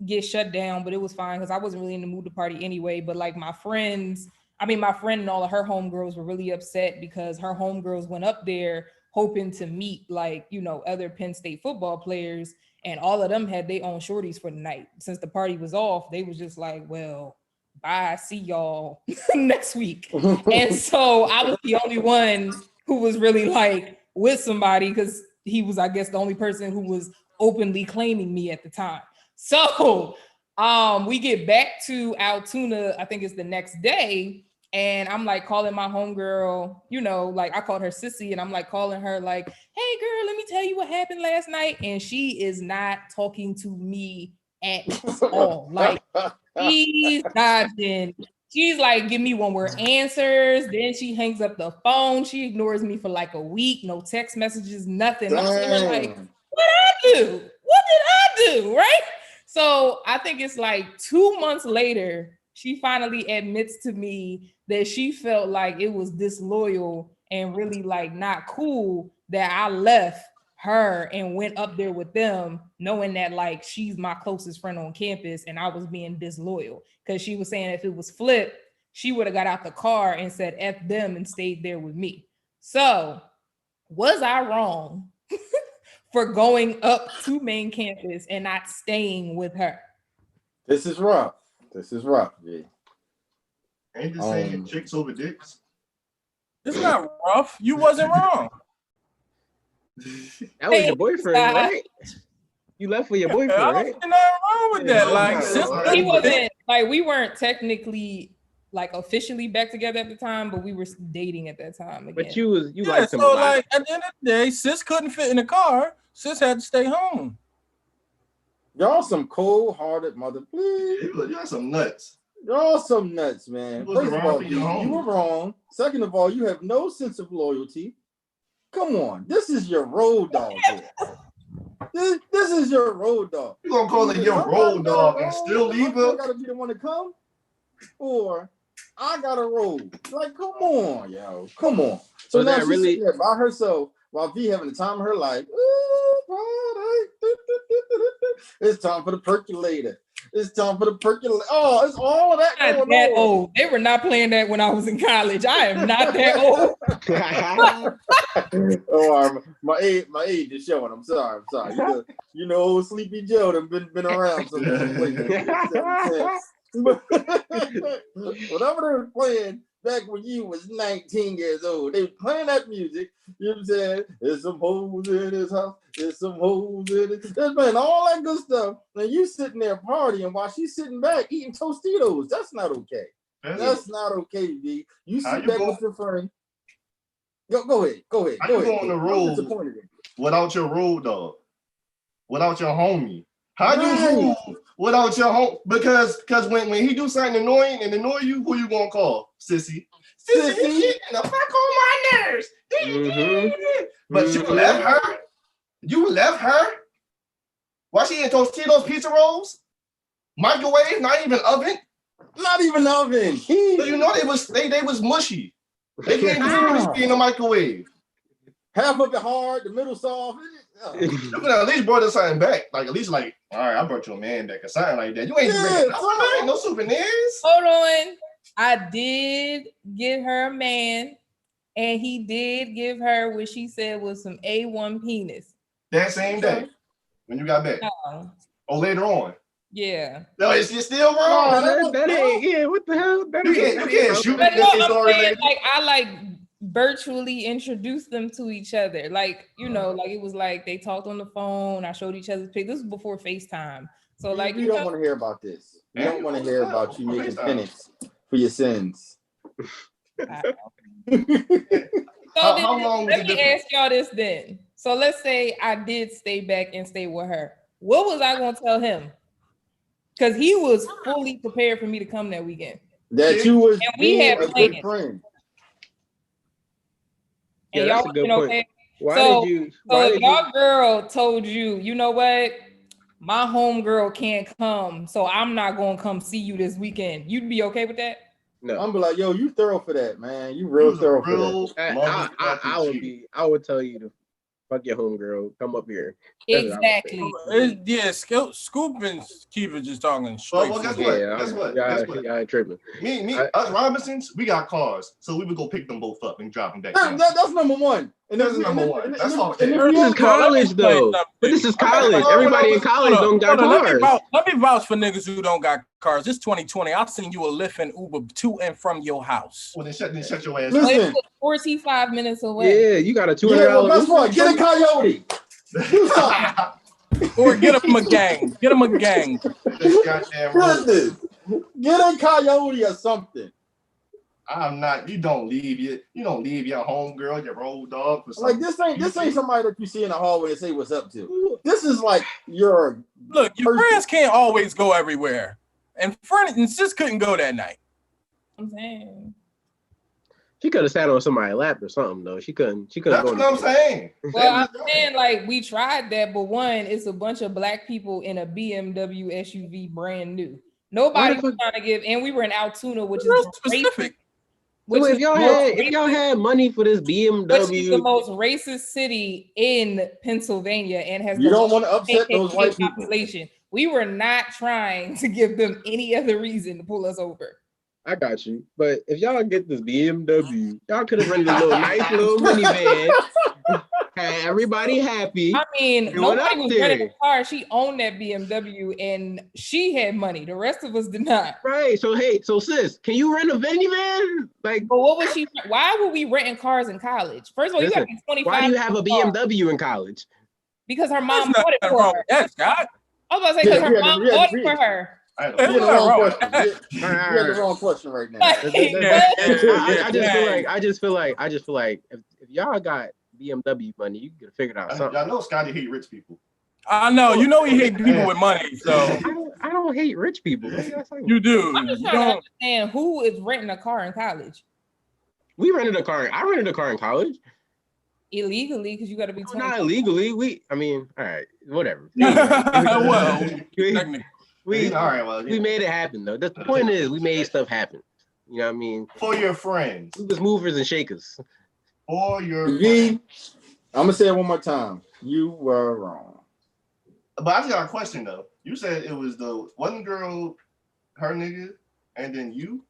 Speaker 3: gets shut down, but it was fine because I wasn't really in the mood to party anyway. But like my friend and all of her homegirls were really upset because her homegirls went up there hoping to meet like, you know, other Penn State football players, and all of them had their own shorties for the night. Since the party was off, they was just like, well, bye, see y'all next week. And so I was the only one who was really like with somebody because he was, I guess, the only person who was openly claiming me at the time. So we get back to Altoona, I think it's the next day, and I'm like calling my homegirl, you know, like I called her Sissy, and I'm like calling her like, hey girl, let me tell you what happened last night. And she is not talking to me at all. Like she's dodging. She's like, give me one word answers. Then she hangs up the phone. She ignores me for like a week. No text messages, nothing. I'm sitting like, what I do? What did I do? Right? So I think it's like 2 months later, she finally admits to me that she felt like it was disloyal and really like not cool that I left her and went up there with them, knowing that like she's my closest friend on campus and I was being disloyal. Because she was saying if it was flipped, she would have got out the car and said F them and stayed there with me. So was I wrong for going up to main campus and not staying with her?
Speaker 4: This is rough. G.
Speaker 1: Ain't this saying chicks over dicks?
Speaker 5: It's not rough. You wasn't wrong.
Speaker 2: That was your boyfriend, right? You left for your boyfriend, right?
Speaker 5: There's nothing wrong with that. Like,
Speaker 3: he wasn't like, we weren't technically like officially back together at the time, but we were dating at that time again.
Speaker 2: But you liked him a
Speaker 5: so
Speaker 2: lot.
Speaker 5: like at the end of the day, sis couldn't fit in the car. Sis had to stay home.
Speaker 4: Y'all some cold-hearted mother, please.
Speaker 1: Y'all some nuts.
Speaker 4: Y'all some nuts, man. First of all, you were wrong. Second of all, you have no sense of loyalty. Come on, this is your road dog here. This is your road dog.
Speaker 1: You gonna call it your road dog and still leave her?
Speaker 4: I gotta be the one to come, or I gotta roll. Like, come on, yo, come on. So now she's sitting there by herself while V having the time of her life. It's time for the percolator. It's time for the percolator. Oh, it's all of that going
Speaker 3: that
Speaker 4: on.
Speaker 3: Old. They were not playing that when I was in college. I am not that old.
Speaker 4: Oh, my age is showing. I'm sorry. You know, Sleepy Joe done been around some whatever they were playing back when you was 19 years old, they were playing that music. You know what I'm saying? There's some hoes in this house. There's some hoes in it. They're playing all that good stuff. And you sitting there partying while she's sitting back eating Tostitos. That's not okay. That's not okay, V. You sit back with your friend. Go ahead.
Speaker 1: How you go on the road without your road dog? without your homie? How you move without your home? Because when he do something annoying and annoy you, who you gonna call? Sissy. Sissy, you getting the fuck on my nerves. But you left her. You left her. Why she ain't those Tito's pizza rolls? Microwave, not even oven.
Speaker 4: Not even oven.
Speaker 1: So you know they was mushy. They can't be crispy in the microwave.
Speaker 4: Half of it hard, the middle soft.
Speaker 1: You could at least brought us something back. Like at least like, all right, I brought your man back or something like that. You ain't bringing nothing, no souvenirs.
Speaker 3: Hold on. I did give her a man, and he did give her what she said was some A1 penis.
Speaker 1: That same day when you got back.
Speaker 3: No.
Speaker 1: Or later on.
Speaker 3: Yeah.
Speaker 1: No, it's still wrong.
Speaker 2: That ain't, yeah, what the hell?
Speaker 1: You can't shoot
Speaker 3: But
Speaker 1: me.
Speaker 3: no, I'm saying, like, I virtually introduced them to each other. Like, you know, like it was like they talked on the phone. I showed each other's pictures. This was before FaceTime. So like
Speaker 4: you don't want to hear about this. You don't want to hear about you making penance for your sins.
Speaker 1: How long was
Speaker 3: let me ask y'all this then. So let's say I did stay back and stay with her. What was I gonna tell him? Because he was fully prepared for me to come that weekend.
Speaker 4: That you was
Speaker 3: and we had
Speaker 4: a
Speaker 3: plans.
Speaker 4: good friend.
Speaker 3: And
Speaker 2: Yeah,
Speaker 3: y'all
Speaker 2: that's a good
Speaker 3: been
Speaker 2: point.
Speaker 3: okay.
Speaker 2: Why did
Speaker 3: Y'all girl told you, you know what? My homegirl can't come, so I'm not gonna come see you this weekend. You'd be okay with that?
Speaker 2: No.
Speaker 4: I'm be like, yo, you thorough for that, man. You real thorough for that.
Speaker 2: I would tell you to fuck your homegirl, come up here.
Speaker 3: Exactly.
Speaker 5: Yeah, Scoop and Kiva just talking straight.
Speaker 1: Well, guess what? Guess what?
Speaker 2: Yeah, tripping.
Speaker 1: Us Robinsons, we got cars, so we would go pick them both up and drop them back.
Speaker 4: That's number one. And
Speaker 1: that's number one. That's all.
Speaker 2: This is college, though. But this is college. Everybody in college don't got cars.
Speaker 5: Let me vouch for niggas who don't got cars. It's 2020. I'll send you a Lyft and Uber to and from your house.
Speaker 1: Well, then shut your ass.
Speaker 4: Listen,
Speaker 3: 45 minutes away.
Speaker 2: Yeah, you got a $200.
Speaker 4: Well, guess what? Get a coyote. Do something.
Speaker 5: Or get him a gang. Get him a gang.
Speaker 4: Goodness. Get a coyote or something.
Speaker 1: I'm not. You don't leave your homegirl, your road dog for something.
Speaker 4: Like this ain't somebody that you see in the hallway and say what's up to. This is like your
Speaker 5: friends can't always go everywhere, and sis couldn't go that night.
Speaker 3: I'm saying
Speaker 2: she could have sat on somebody's lap or something though. She couldn't.
Speaker 1: That's what I'm saying.
Speaker 3: Well, I'm saying like we tried that, but one, it's a bunch of black people in a BMW SUV, brand new. Nobody was trying to give, and we were in Altoona, which is
Speaker 2: specific. So if y'all had money for this BMW,
Speaker 3: which is the most racist city in Pennsylvania, and has
Speaker 4: you don't want to upset those white
Speaker 3: population. We were not trying to give them any other reason to pull us over.
Speaker 2: I got you, but if y'all get this BMW, y'all could have rented a nice little minivan. Had everybody happy.
Speaker 3: I mean, nobody was renting a car. She owned that BMW and she had money. The rest of us did not.
Speaker 2: Right. So sis, can you rent a minivan? Like,
Speaker 3: but what was she? Why were we renting cars in college? First of all, you got to be 25.
Speaker 2: Why do you have a BMW in college?
Speaker 3: Because her mom bought it for her.
Speaker 5: Yes, Scott.
Speaker 3: I was about to say because her mom bought it for her.
Speaker 4: You had the wrong question right now.
Speaker 2: I just feel like if y'all got BMW money, you could figure out something.
Speaker 1: I know Scotty hate rich people.
Speaker 5: I know. You know he hate people with money. So
Speaker 2: I don't hate rich people.
Speaker 5: You do.
Speaker 3: I'm just trying to understand who is renting a car in college.
Speaker 2: We rented a car. I rented a car in college.
Speaker 3: Illegally, because you got to be 20.
Speaker 2: Not illegally. All right, whatever.
Speaker 5: Well,
Speaker 2: we made it happen though. The point is, we made stuff happen. You know what I mean?
Speaker 1: For your friends.
Speaker 2: We was movers and shakers.
Speaker 1: For your
Speaker 4: I'm gonna say it one more time. You were wrong.
Speaker 1: But I just got a question though. You said it was the one girl, her nigga, and then you.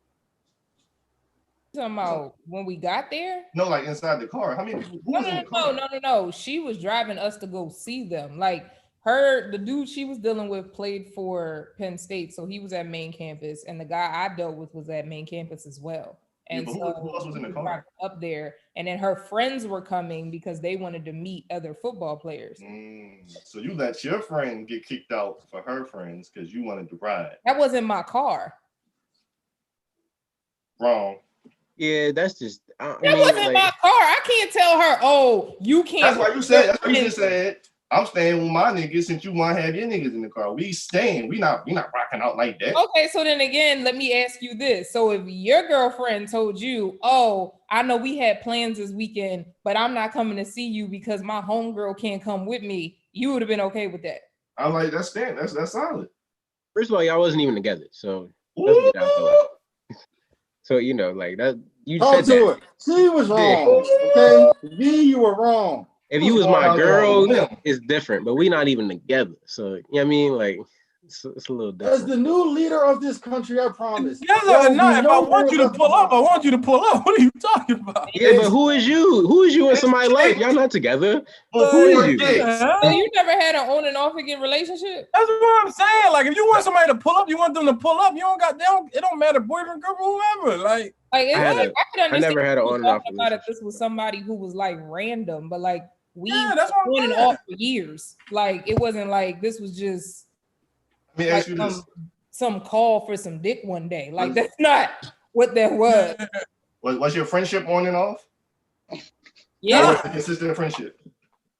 Speaker 3: Talking about when we got there?
Speaker 1: No, like inside the car. How many people?
Speaker 3: No. She was driving us to go see them. Like the dude she was dealing with played for Penn State, so he was at main campus, and the guy I dealt with was at main campus as well. And
Speaker 1: who else was in the car?
Speaker 3: Up there, and then her friends were coming because they wanted to meet other football players.
Speaker 1: So you let your friend get kicked out for her friends because you wanted to ride.
Speaker 3: That wasn't my car.
Speaker 1: Wrong.
Speaker 2: Yeah, that's just.
Speaker 3: That wasn't my car. I can't tell her. Oh, you can't.
Speaker 1: That's why you said. That's what you just said. I'm staying with my niggas since you want to have your niggas in the car. We staying. We not rocking out like that.
Speaker 3: Okay, so then again, let me ask you this. So if your girlfriend told you, oh, I know we had plans this weekend, but I'm not coming to see you because my homegirl can't come with me, you would have been okay with that.
Speaker 1: I'm like, that's solid.
Speaker 2: First of all, y'all wasn't even together, so let's get out the way. So you know, like that. You
Speaker 4: Talk
Speaker 2: said
Speaker 4: to
Speaker 2: that.
Speaker 4: her. She was wrong. Okay, V, you were wrong.
Speaker 2: If you was my girl, it's different. But we not even together, so you know what I mean. Like it's a little different.
Speaker 4: As the new leader of this country, I promise.
Speaker 5: If I want you to pull up, I want you to pull up. What are you talking about?
Speaker 2: Yeah, but who is you? Who is you in somebody's life? Y'all not together. Who is you?
Speaker 3: So you never had an on and off again relationship?
Speaker 5: That's what I'm saying. Like, if you want somebody to pull up, you want them to pull up. You it don't matter, boyfriend, girl, whoever. Like
Speaker 3: I could understand.
Speaker 2: I never had an on and off
Speaker 3: relationship. If this was somebody who was like random, but like
Speaker 5: that's what
Speaker 3: on and off for years. Like it wasn't like this was just.
Speaker 1: Let me ask you this.
Speaker 3: Some call for some dick one day. Like that's not what that was.
Speaker 1: Was your friendship on and off?
Speaker 3: Yeah.
Speaker 1: Or was it a consistent friendship?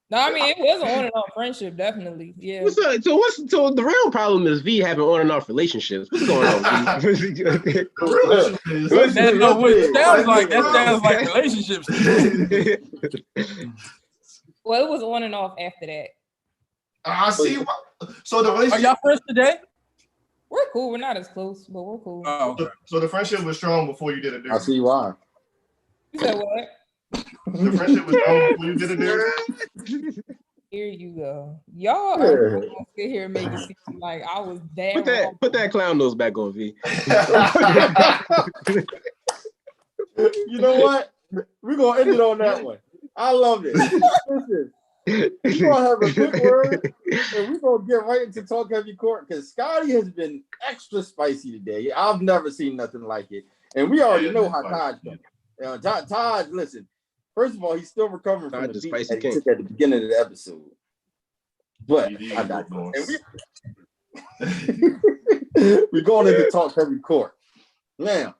Speaker 3: No, I mean it was an on and off friendship, definitely. Yeah.
Speaker 2: So the real problem is V having on and off relationships. What's going on?
Speaker 5: That sounds like relationships.
Speaker 3: Well, it was on and off after that.
Speaker 1: I see. So the relationship.
Speaker 5: Are y'all friends today?
Speaker 3: We're cool. We're not as close, but we're cool.
Speaker 5: Oh, okay.
Speaker 1: So the friendship was strong before you did it.
Speaker 4: I see why.
Speaker 3: You said what?
Speaker 1: The friendship was strong before you did it.
Speaker 3: Here you go. Y'all are sit here and make it seem like I was that.
Speaker 2: Put that clown nose back on, V.
Speaker 4: You know what? We're gonna end it on that one. I love it. Listen, we're gonna have a quick word and we're gonna get right into Talk Heavy Court because Scotty has been extra spicy today. I've never seen nothing like it. And we already know how Todd comes. Todd, listen, first of all, he's still recovering from the beat that he took at the beginning of the episode. But I got we're going into Talk Heavy Court. Now,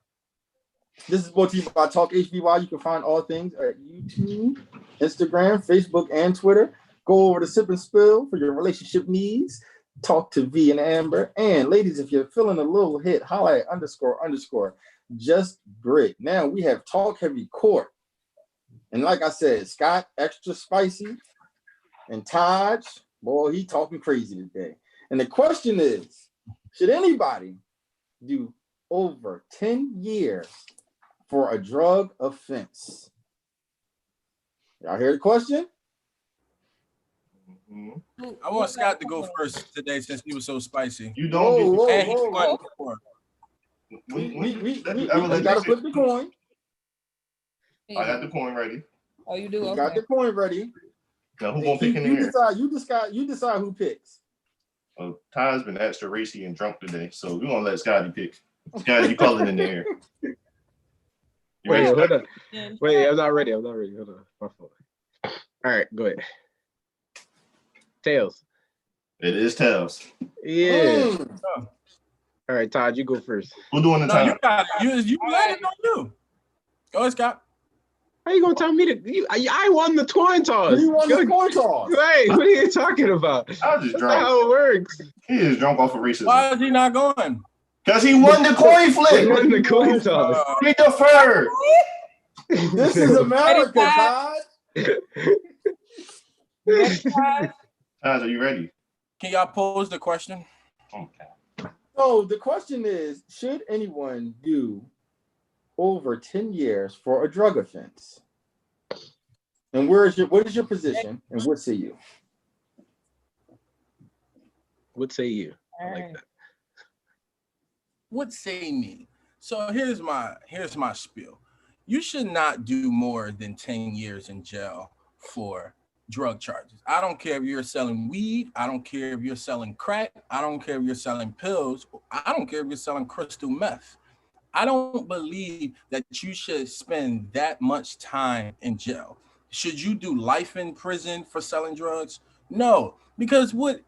Speaker 4: this is brought to you by Talk HBY. You can find all things at YouTube, Instagram, Facebook, and Twitter. Go over to Sip and Spill for your relationship needs. Talk to V and Amber. And ladies, if you're feeling a little hit, holla at _ just Brit. Now we have Talk Heavy Court. And like I said, Scott, extra spicy. And Taj, boy, he talking crazy today. And the question is, should anybody do over 10 years for a drug offense? Y'all hear the question?
Speaker 5: I want Scott to go first today since he was so spicy.
Speaker 1: You don't.
Speaker 4: We gotta flip the coin.
Speaker 1: I got the coin ready.
Speaker 3: Oh, you do?
Speaker 4: Okay. Got the coin ready.
Speaker 1: Now who gonna pick in the air?
Speaker 4: You decide who picks.
Speaker 1: Ty's been extra racy and drunk today, so we're gonna let Scotty pick. Scotty, you call it in the air.
Speaker 2: Wait, hold on. Wait, I'm not ready. Hold on. My fault. All right, go ahead. Tails.
Speaker 1: It is tails.
Speaker 2: Yeah. All right, Todd, you go first.
Speaker 1: Who doing the time?
Speaker 5: You got it. You let it on you. Go ahead, Scott.
Speaker 2: How you gonna tell me to? I won the coin toss.
Speaker 4: You won the coin toss.
Speaker 2: Right? What are you talking about?
Speaker 1: I was just drunk.
Speaker 2: That's how it works.
Speaker 1: He is drunk off of racism.
Speaker 5: Why is he not going?
Speaker 1: Because he won the coin flip.
Speaker 2: He won the coin toss.
Speaker 1: He deferred.
Speaker 4: This is America, Todd.
Speaker 1: Todd, are you ready?
Speaker 5: Can y'all pose the question?
Speaker 1: Okay.
Speaker 4: So the question is, should anyone do over 10 years for a drug offense? And what is your position? And what say you?
Speaker 2: What say you? I like that.
Speaker 5: What say me? So here's my spiel. You should not do more than 10 years in jail for drug charges. I don't care if you're selling weed. I don't care if you're selling crack. I don't care if you're selling pills. I don't care if you're selling crystal meth. I don't believe that you should spend that much time in jail. Should you do life in prison for selling drugs? No, because what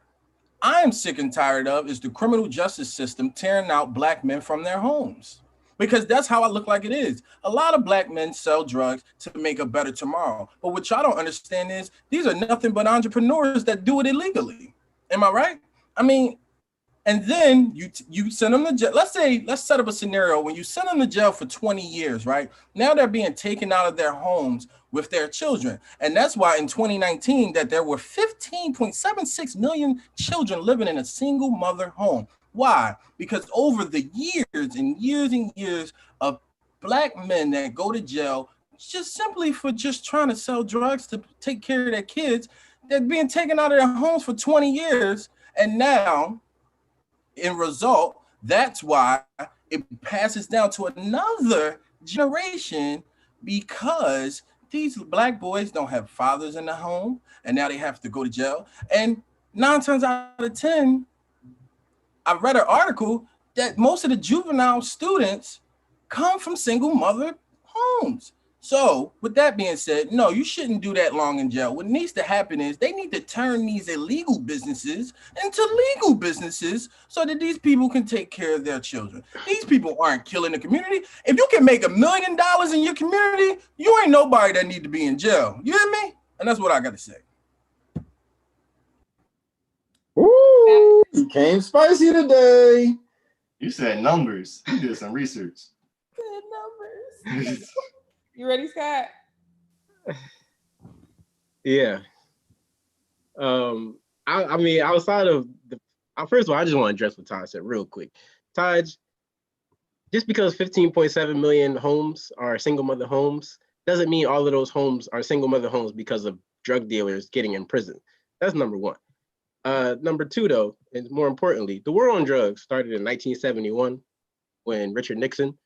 Speaker 5: I'm sick and tired of is the criminal justice system tearing out Black men from their homes. because that's how I look like it is. A lot of black men sell drugs to make a better tomorrow. But what y'all don't understand is these are nothing but entrepreneurs that do it illegally. Am I right? I mean, and then you send them to jail. Let's set up a scenario when you send them to jail for 20 years, right? Now they're being taken out of their homes with their children. And that's why in 2019 that there were 15.76 million children living in a single mother home. Why? Because over the years and years and years of black men that go to jail just simply for just trying to sell drugs to take care of their kids, they're being taken out of their homes for 20 years. And now, in result, that's why it passes down to another generation, because these black boys don't have fathers in the home, and now they have to go to jail. And 9 times out of 10, I read an article that most of the juvenile students come from single mother homes. So with that being said, no, you shouldn't do that long in jail. What needs to happen is they need to turn these illegal businesses into legal businesses so that these people can take care of their children. These people aren't killing the community. If you can make $1 million in your community, you ain't nobody that need to be in jail. You hear me? And that's what I got to say.
Speaker 4: Woo! He came spicy today.
Speaker 1: You said numbers. You did some research.
Speaker 3: Good numbers. You ready, Scott?
Speaker 2: Yeah. I mean, outside of the, first of all, I just want to address what Todd said real quick. Todd, just because 15.7 million homes are single mother homes doesn't mean all of those homes are single mother homes because of drug dealers getting in prison. That's number one. Number two, though, and more importantly, the war on drugs started in 1971 when Richard Nixon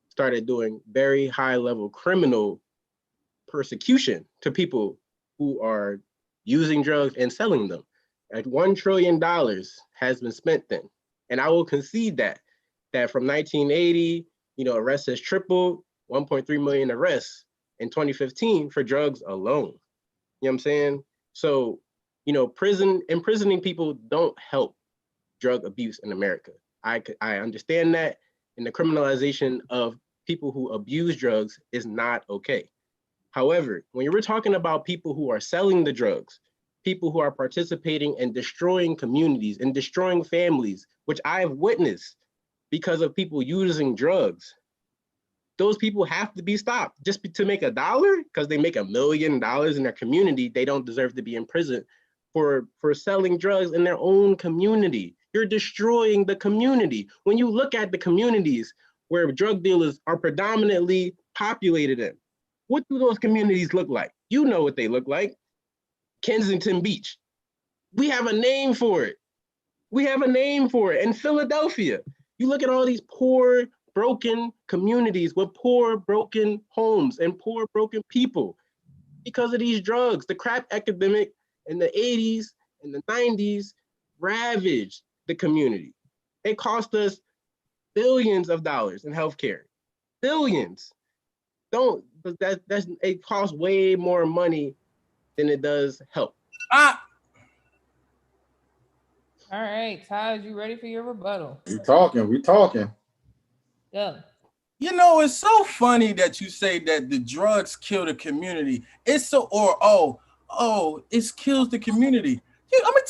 Speaker 2: started doing very high level criminal persecution to people who are using drugs and selling them. At $1 trillion has been spent then. And I will concede that from 1980, arrests has tripled, 1.3 million arrests in 2015 for drugs alone. You know what I'm saying? So, imprisoning people don't help drug abuse in America. I understand that, and the criminalization of people who abuse drugs is not okay. However, when you're talking about people who are selling the drugs, people who are participating and destroying communities and destroying families, which I have witnessed because of people using drugs, those people have to be stopped. Just to make $1, because they make $1 million in their community, they don't deserve to be in prison for selling drugs in their own community. You're destroying the community. When you look at the communities where drug dealers are predominantly populated in, what do those communities look like? You know what they look like. Kensington Beach. We have a name for it. We have a name for it. In Philadelphia, you look at all these poor, broken communities with poor, broken homes and poor, broken people because of these drugs. The crack epidemic in the 80s and the 90s ravaged the community. It cost us billions of dollars in healthcare. Billions. It costs way more money than it does help.
Speaker 3: All right, Todd, you ready for your rebuttal?
Speaker 4: We talking.
Speaker 3: Yeah.
Speaker 5: It's so funny that you say that the drugs kill the community. It's so, it kills the community. Let me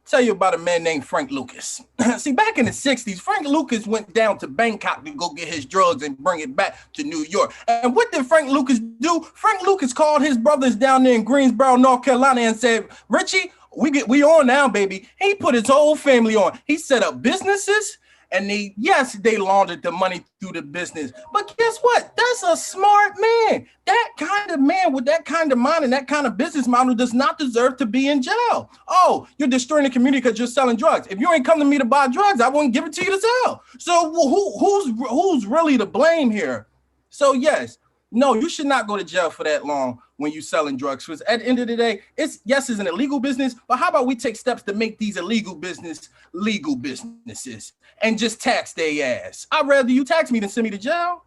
Speaker 5: tell you about a man named Frank Lucas. See, back in the 60s, Frank Lucas went down to Bangkok to go get his drugs and bring it back to New York. And what did Frank Lucas do? Frank Lucas called his brothers down there in Greensboro, North Carolina, and said, Richie, we on now, baby. He put his whole family on. He set up businesses. And they laundered the money through the business. But guess what? That's a smart man. That kind of man with that kind of mind and that kind of business model does not deserve to be in jail. Oh, you're destroying the community because you're selling drugs. If you ain't come to me to buy drugs, I wouldn't give it to you to sell. So who's really to blame here? So yes, no, you should not go to jail for that long when you're selling drugs. Because at the end of the day, it's an illegal business, but how about we take steps to make these illegal businesses and just tax their ass? I'd rather you tax me than send me to jail.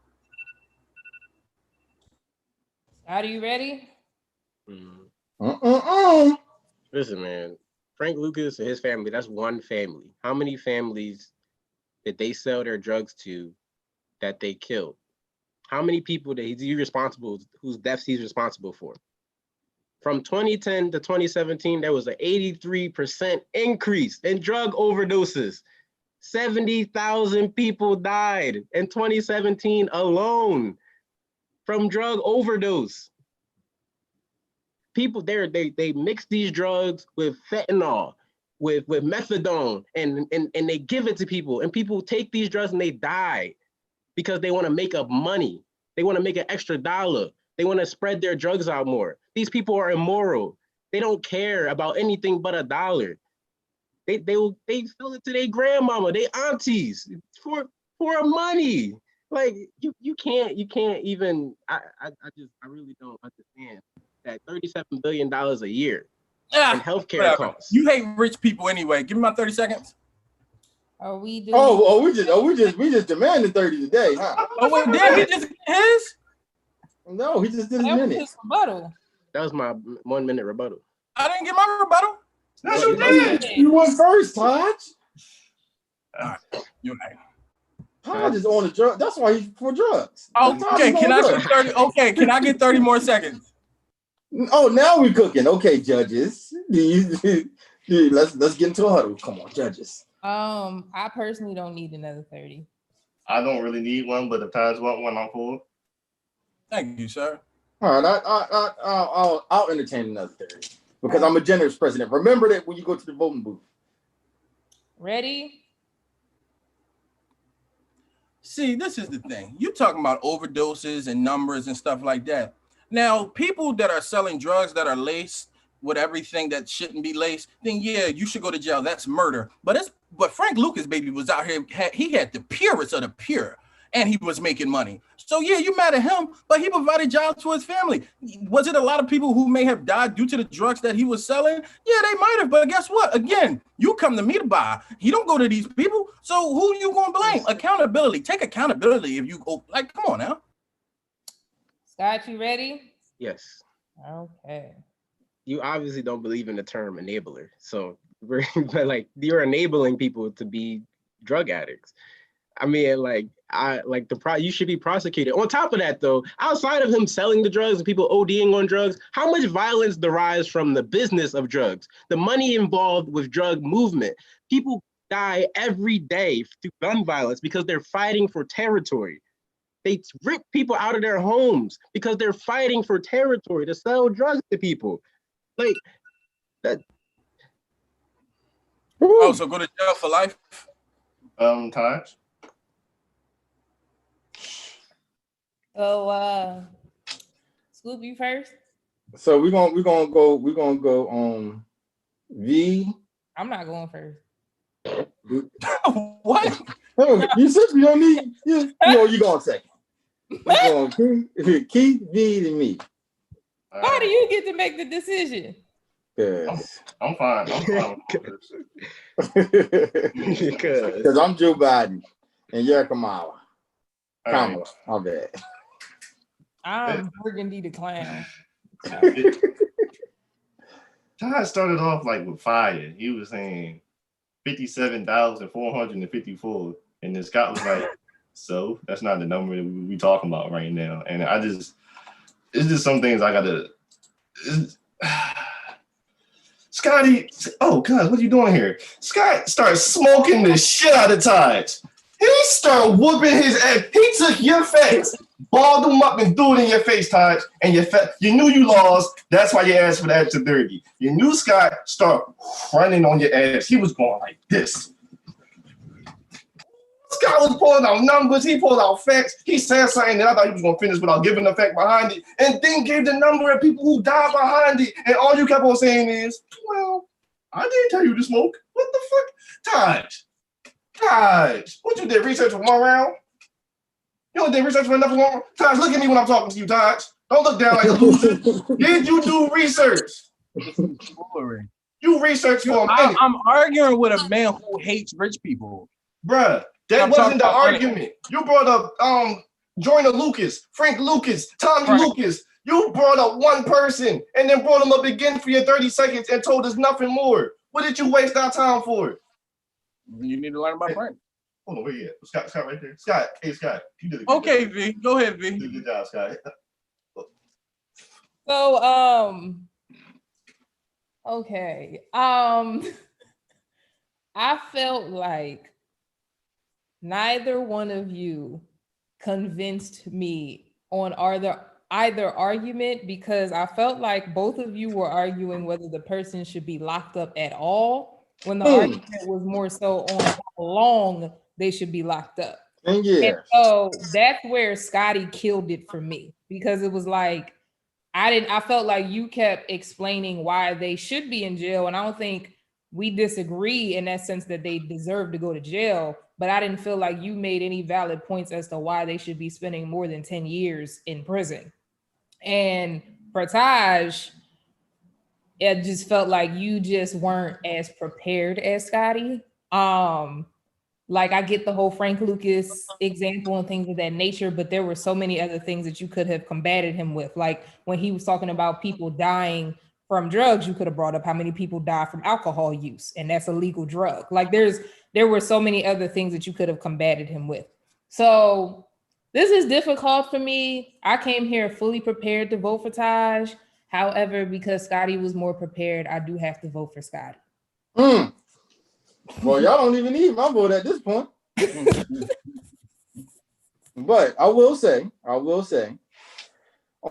Speaker 3: Are you ready?
Speaker 2: Listen, man, Frank Lucas and his family, that's one family. How many families did they sell their drugs to that they killed, how many people that he's responsible, whose deaths he's responsible for? From 2010 to 2017, there was an 83% increase in drug overdoses. 70,000 people died in 2017 alone from drug overdose. People there, they mix these drugs with fentanyl, with methadone, and they give it to people, and people take these drugs and they die because they want to make up money. They want to make an extra dollar. They want to spread their drugs out more. These people are immoral. They don't care about anything but a dollar. They sell it to their grandmama, their aunties for money. Like you can't even. I really don't understand that $37 billion a year in healthcare costs.
Speaker 5: You hate rich people anyway. Give me my 30 seconds.
Speaker 3: Are we doing?
Speaker 4: We just demanded 30 today, huh?
Speaker 5: Oh wait, damn, he just his?
Speaker 4: No, he just did his
Speaker 3: That was
Speaker 4: minute.
Speaker 3: his rebuttal.
Speaker 2: That was my 1 minute rebuttal.
Speaker 5: I didn't get my rebuttal.
Speaker 1: Yes, you did.
Speaker 4: You went first, Todd.
Speaker 5: All right, you're right.
Speaker 4: Todd is on the drug. That's why he's for drugs.
Speaker 5: Oh,
Speaker 4: Todd
Speaker 5: okay,
Speaker 4: is on
Speaker 5: can I
Speaker 4: drugs.
Speaker 5: get 30? Okay, can I get 30 more seconds?
Speaker 4: Oh, now we're cooking. Okay, judges. Let's get into a huddle. Come on, judges.
Speaker 3: I personally don't need another 30.
Speaker 1: I don't really need one, but if Taj want one, I'm for it.
Speaker 5: Thank you, sir.
Speaker 4: All right, I'll entertain another 30 because I'm a generous president. Remember that when you go to the voting booth.
Speaker 3: Ready?
Speaker 5: See, this is the thing. You talking about overdoses and numbers and stuff like that. Now, people that are selling drugs that are laced with everything that shouldn't be laced, then yeah, you should go to jail. That's murder. But Frank Lucas, baby, was out here. He had the purest of the pure, and he was making money. So yeah, you mad at him, but he provided jobs for his family. Was it a lot of people who may have died due to the drugs that he was selling? Yeah, they might have. But guess what? Again, you come to me to buy. You don't go to these people. So who you gonna blame? Accountability. Take accountability. If you go, like, come on now.
Speaker 3: Scott, you ready?
Speaker 2: Yes.
Speaker 3: Okay.
Speaker 2: You obviously don't believe in the term enabler. So we're like, you're enabling people to be drug addicts. I mean, you should be prosecuted. On top of that, though, outside of him selling the drugs and people ODing on drugs, how much violence derives from the business of drugs? The money involved with drug movement. People die every day through gun violence because they're fighting for territory. They rip people out of their homes because they're fighting for territory to sell drugs to people. Like that.
Speaker 5: Oh, so go to jail for life?
Speaker 1: Taj?
Speaker 3: So Scoop, you first?
Speaker 4: So we're gonna go V.
Speaker 3: I'm not going first.
Speaker 5: What?
Speaker 4: You said you don't need you going second. We're going Keith, V, and me.
Speaker 3: Why do you get to make the decision?
Speaker 1: I'm fine.
Speaker 4: Because I'm Joe Biden and you're Kamala. Kamala, my bad.
Speaker 3: I'm Burgundy the Clown.
Speaker 1: Todd started off like with fire. He was saying 57,454, and then Scott was like, "So that's not the number that we talking about right now." And it's just some things I gotta. Scotty, oh God, what are you doing here? Scott started smoking the shit out of Todd. He started whooping his ass. He took your face, balled him up, and threw it in your face, Todd. And you knew you lost. That's why you asked for the extra 30. You knew Scott started running on your ass. He was going like this. Scott was pulling out numbers. He pulled out facts. He said something that I thought he was going to finish without giving the fact behind it. And then gave the number of people who died behind it. And all you kept on saying is, well, I didn't tell you to smoke. What the fuck? Taj, what you did research for one round? You only did research for another one? Taj, look at me when I'm talking to you, Taj. Don't look down like a loser. Did you do research? You researched for a minute.
Speaker 5: I'm arguing with a man who hates rich people.
Speaker 1: Bruh, that wasn't the argument. You brought up Joyner Lucas, Frank Lucas, Tommy Lucas. You brought up one person and then brought him up again for your 30 seconds and told us nothing more. What did you waste our time for?
Speaker 5: You need to learn about Frank.
Speaker 1: Hold on, where you at? Scott right there. Scott, hey Scott, you did a good
Speaker 5: Okay,
Speaker 1: job.
Speaker 5: V, go ahead,
Speaker 1: You
Speaker 5: V.
Speaker 1: did a good job, Scott.
Speaker 3: So, okay. I felt like neither one of you convinced me on either argument, because I felt like both of you were arguing whether the person should be locked up at all, when the argument was more so on how long they should be locked up.
Speaker 4: And yeah.
Speaker 3: And so that's where Scotty killed it for me, because it was like I felt like you kept explaining why they should be in jail, and I don't think we disagree in that sense that they deserve to go to jail, but I didn't feel like you made any valid points as to why they should be spending more than 10 years in prison. And for Taj, it just felt like you just weren't as prepared as Scotty. Like I get the whole Frank Lucas example and things of that nature, but there were so many other things that you could have combated him with. Like when he was talking about people dying from drugs, you could have brought up how many people die from alcohol use, and that's a legal drug. Like there were so many other things that you could have combated him with. So this is difficult for me. I came here fully prepared to vote for Taj. However, because Scotty was more prepared, I do have to vote for Scotty.
Speaker 4: Well, y'all don't even need my vote at this point. But I will say,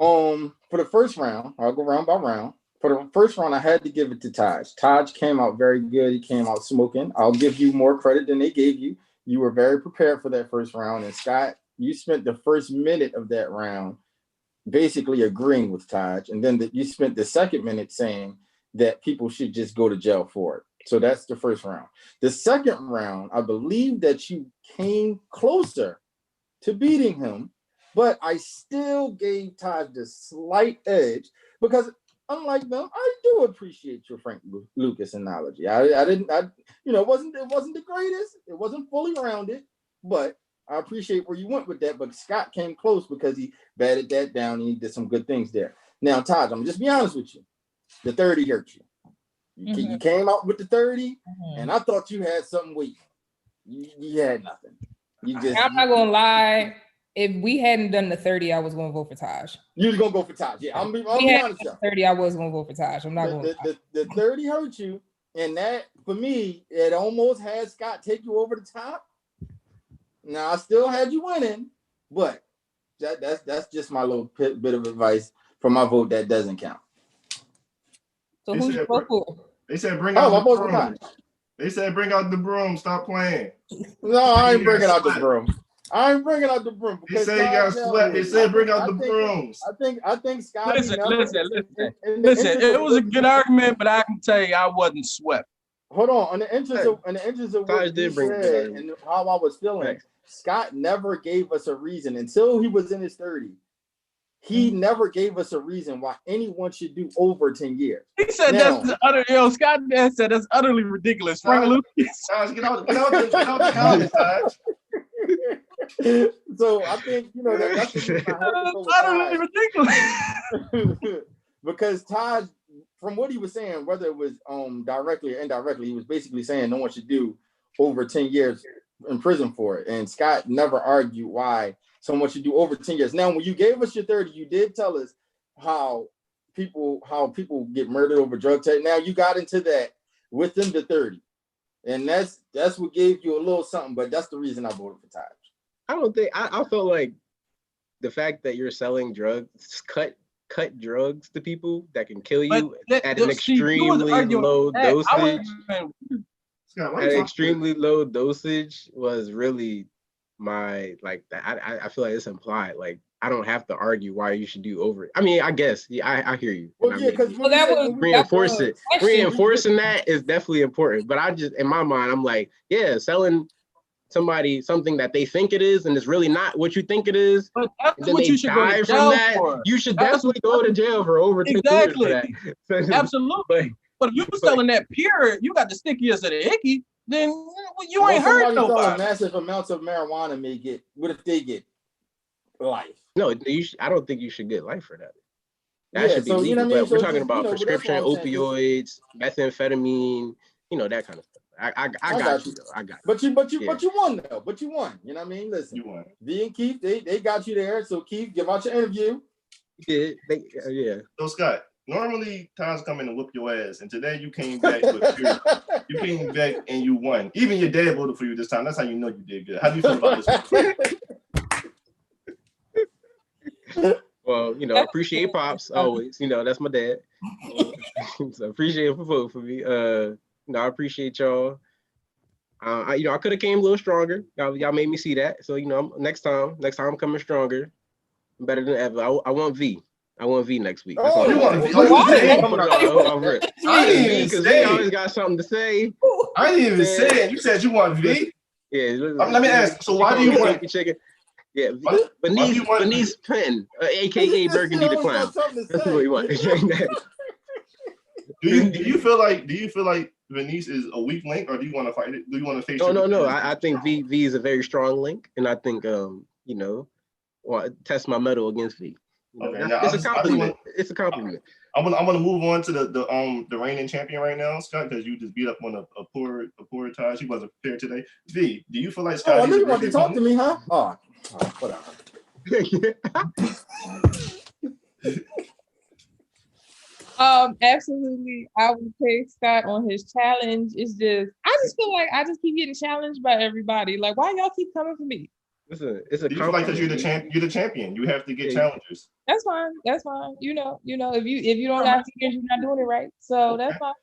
Speaker 4: for the first round, I'll go round by round. For the first round, I had to give it to Taj. Taj came out very good. He came out smoking. I'll give you more credit than they gave you. You were very prepared for that first round. And Scott, you spent the first minute of that round basically agreeing with Taj. And then you spent the second minute saying that people should just go to jail for it. So that's the first round. The second round, I believe that you came closer to beating him, but I still gave Taj the slight edge because unlike them, I do appreciate your Frank Lucas analogy. It wasn't the greatest. It wasn't fully rounded, but I appreciate where you went with that. But Scott came close because he batted that down and he did some good things there. Now, Taj, I'm gonna just be honest with you. The 30 hurt you. You came out with the 30, and I thought you had something weak. You had nothing.
Speaker 3: I'm not gonna lie. If we hadn't done the 30, I was gonna vote for Taj.
Speaker 4: You was gonna go for Taj. Yeah, I'll be honest.
Speaker 3: 30, I was gonna vote for Taj. I'm not going.
Speaker 4: The 30 hurt you, and that for me, it almost had Scott take you over the top. Now I still had you winning, but that's just my little bit of advice for my vote that doesn't count.
Speaker 3: So who's your vote for?
Speaker 1: They said bring out the broom. They said bring out the broom. Stop playing.
Speaker 4: No, I ain't bringing out the broom. I ain't bringing out the broom.
Speaker 1: They say you got swept. They said bring out the brooms.
Speaker 4: I think Scott.
Speaker 5: Listen. It was a good argument, but I can tell you I wasn't swept.
Speaker 4: Hold on. In the interest of what you said and how I was feeling, right. Scott never gave us a reason until he was in his 30s. He never gave us a reason why anyone should do over 10 years.
Speaker 5: He said Scott said that's utterly ridiculous. Frank Lucas.
Speaker 1: Get out the comments, Taj.
Speaker 4: So I think that's
Speaker 5: utterly ridiculous.
Speaker 4: Because Taj, from what he was saying, whether it was directly or indirectly, he was basically saying no one should do over 10 years in prison for it. And Scott never argued why someone should do over 10 years. Now, when you gave us your 30, you did tell us how people get murdered over drug test. Now you got into that within the 30. And that's what gave you a little something, but that's the reason I voted for Taj.
Speaker 2: I don't think I felt like the fact that you're selling drugs, cut drugs to people that can kill you at an extremely low dosage. At extremely low dosage was really my I feel like it's implied. Like I don't have to argue why you should do over it. I mean, I guess I hear you.
Speaker 4: Well, yeah, because
Speaker 2: reinforcing that is definitely important. But I just in my mind, I'm like, yeah, selling somebody something that they think it is and it's really not what you think it is.
Speaker 5: But that's what you should go to jail for.
Speaker 2: You should definitely go to jail for over 10 years for that.
Speaker 5: Absolutely. But if you're selling that pure, you got the stickiest of the icky, then you ain't hurt nobody.
Speaker 4: Massive amounts of marijuana what if they get life?
Speaker 2: No, I don't think you should get life for that. That should be legal. But we're talking about prescription opioids, methamphetamine, that kind of stuff. I got you though. I got you.
Speaker 4: But you won though. But you won. You know what I mean? Listen,
Speaker 1: You won.
Speaker 4: V and Keith, they got you there. So Keith, give out your interview.
Speaker 2: Yeah, yeah.
Speaker 1: So Scott, normally times come in and whoop your ass, and today you came back with pure. You came back and you won. Even your dad voted for you this time. That's how you know you did good. How do you feel about this?
Speaker 2: Well, you know, appreciate Pops always. You know, that's my dad. So appreciate him for voting for me. You know, I appreciate y'all. You know, I could have came a little stronger. Y'all made me see that. So, you know, next time I'm coming stronger, better than ever. I want V. I want V next week. That's
Speaker 1: Oh, you want V?
Speaker 2: Oh,
Speaker 1: you
Speaker 2: coming on rip.
Speaker 1: I didn't even
Speaker 2: Because
Speaker 1: say
Speaker 2: V
Speaker 1: it.
Speaker 2: always got something to say.
Speaker 1: I didn't even say it. You said you want V.
Speaker 2: Yeah.
Speaker 1: Let me ask. So why do you want?
Speaker 2: Chicken? Yeah,
Speaker 1: Why do you want
Speaker 2: Bernice Penn, aka Burgundy the Clown. That's what you want.
Speaker 1: Do you feel like Venice is a weak link, or do you want to fight it? Do you want to face?
Speaker 2: No. I think V is a very strong link, and I think you know, test my mettle against V. You know,
Speaker 1: Okay,
Speaker 2: it's a compliment. It's a compliment.
Speaker 1: I'm gonna move on to the reigning champion right now, Scott, because you just beat up on a poor Taj. He wasn't fair today. V, do you feel like Scott?
Speaker 4: Oh, I knew you wanted to talk to me, huh? Oh, whatever.
Speaker 3: Absolutely. I would take Scott on his challenge. I just feel like I just keep getting challenged by everybody. Like, why y'all keep coming for me?
Speaker 2: Listen, it's a
Speaker 1: do you feel like because you're the champion, you have to get challengers.
Speaker 3: That's fine. You know, if you don't got fingers, you're not doing it right. So that's fine.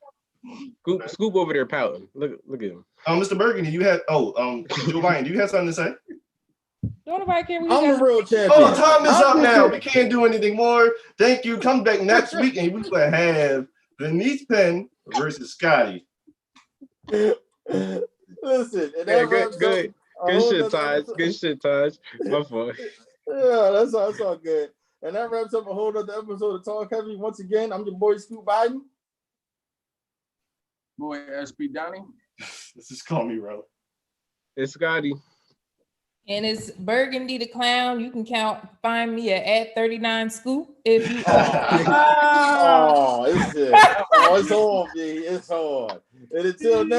Speaker 2: Scoop over there pouting. Look at him.
Speaker 1: Mr. Burgundy, you had Joe Biden, do you have something to say?
Speaker 3: Don't nobody care.
Speaker 4: I'm the real champion.
Speaker 1: Oh, time is up now. We can't do anything more. Thank you. Come back next week and we will have Venice Penn versus Scotty.
Speaker 4: Listen,
Speaker 2: Good shit, Taj. Good shit, Taj. My fault.
Speaker 4: Yeah, that's all good. And that wraps up a whole other episode of Talk Heavy. Once again, I'm your boy Scoop Biden.
Speaker 5: Boy, SB Donnie.
Speaker 1: Let's just call me Ro.
Speaker 2: It's Scotty.
Speaker 3: And it's Burgundy the Clown. You can find me at 39 Scoop if you
Speaker 4: it's on, B. It's on. And until next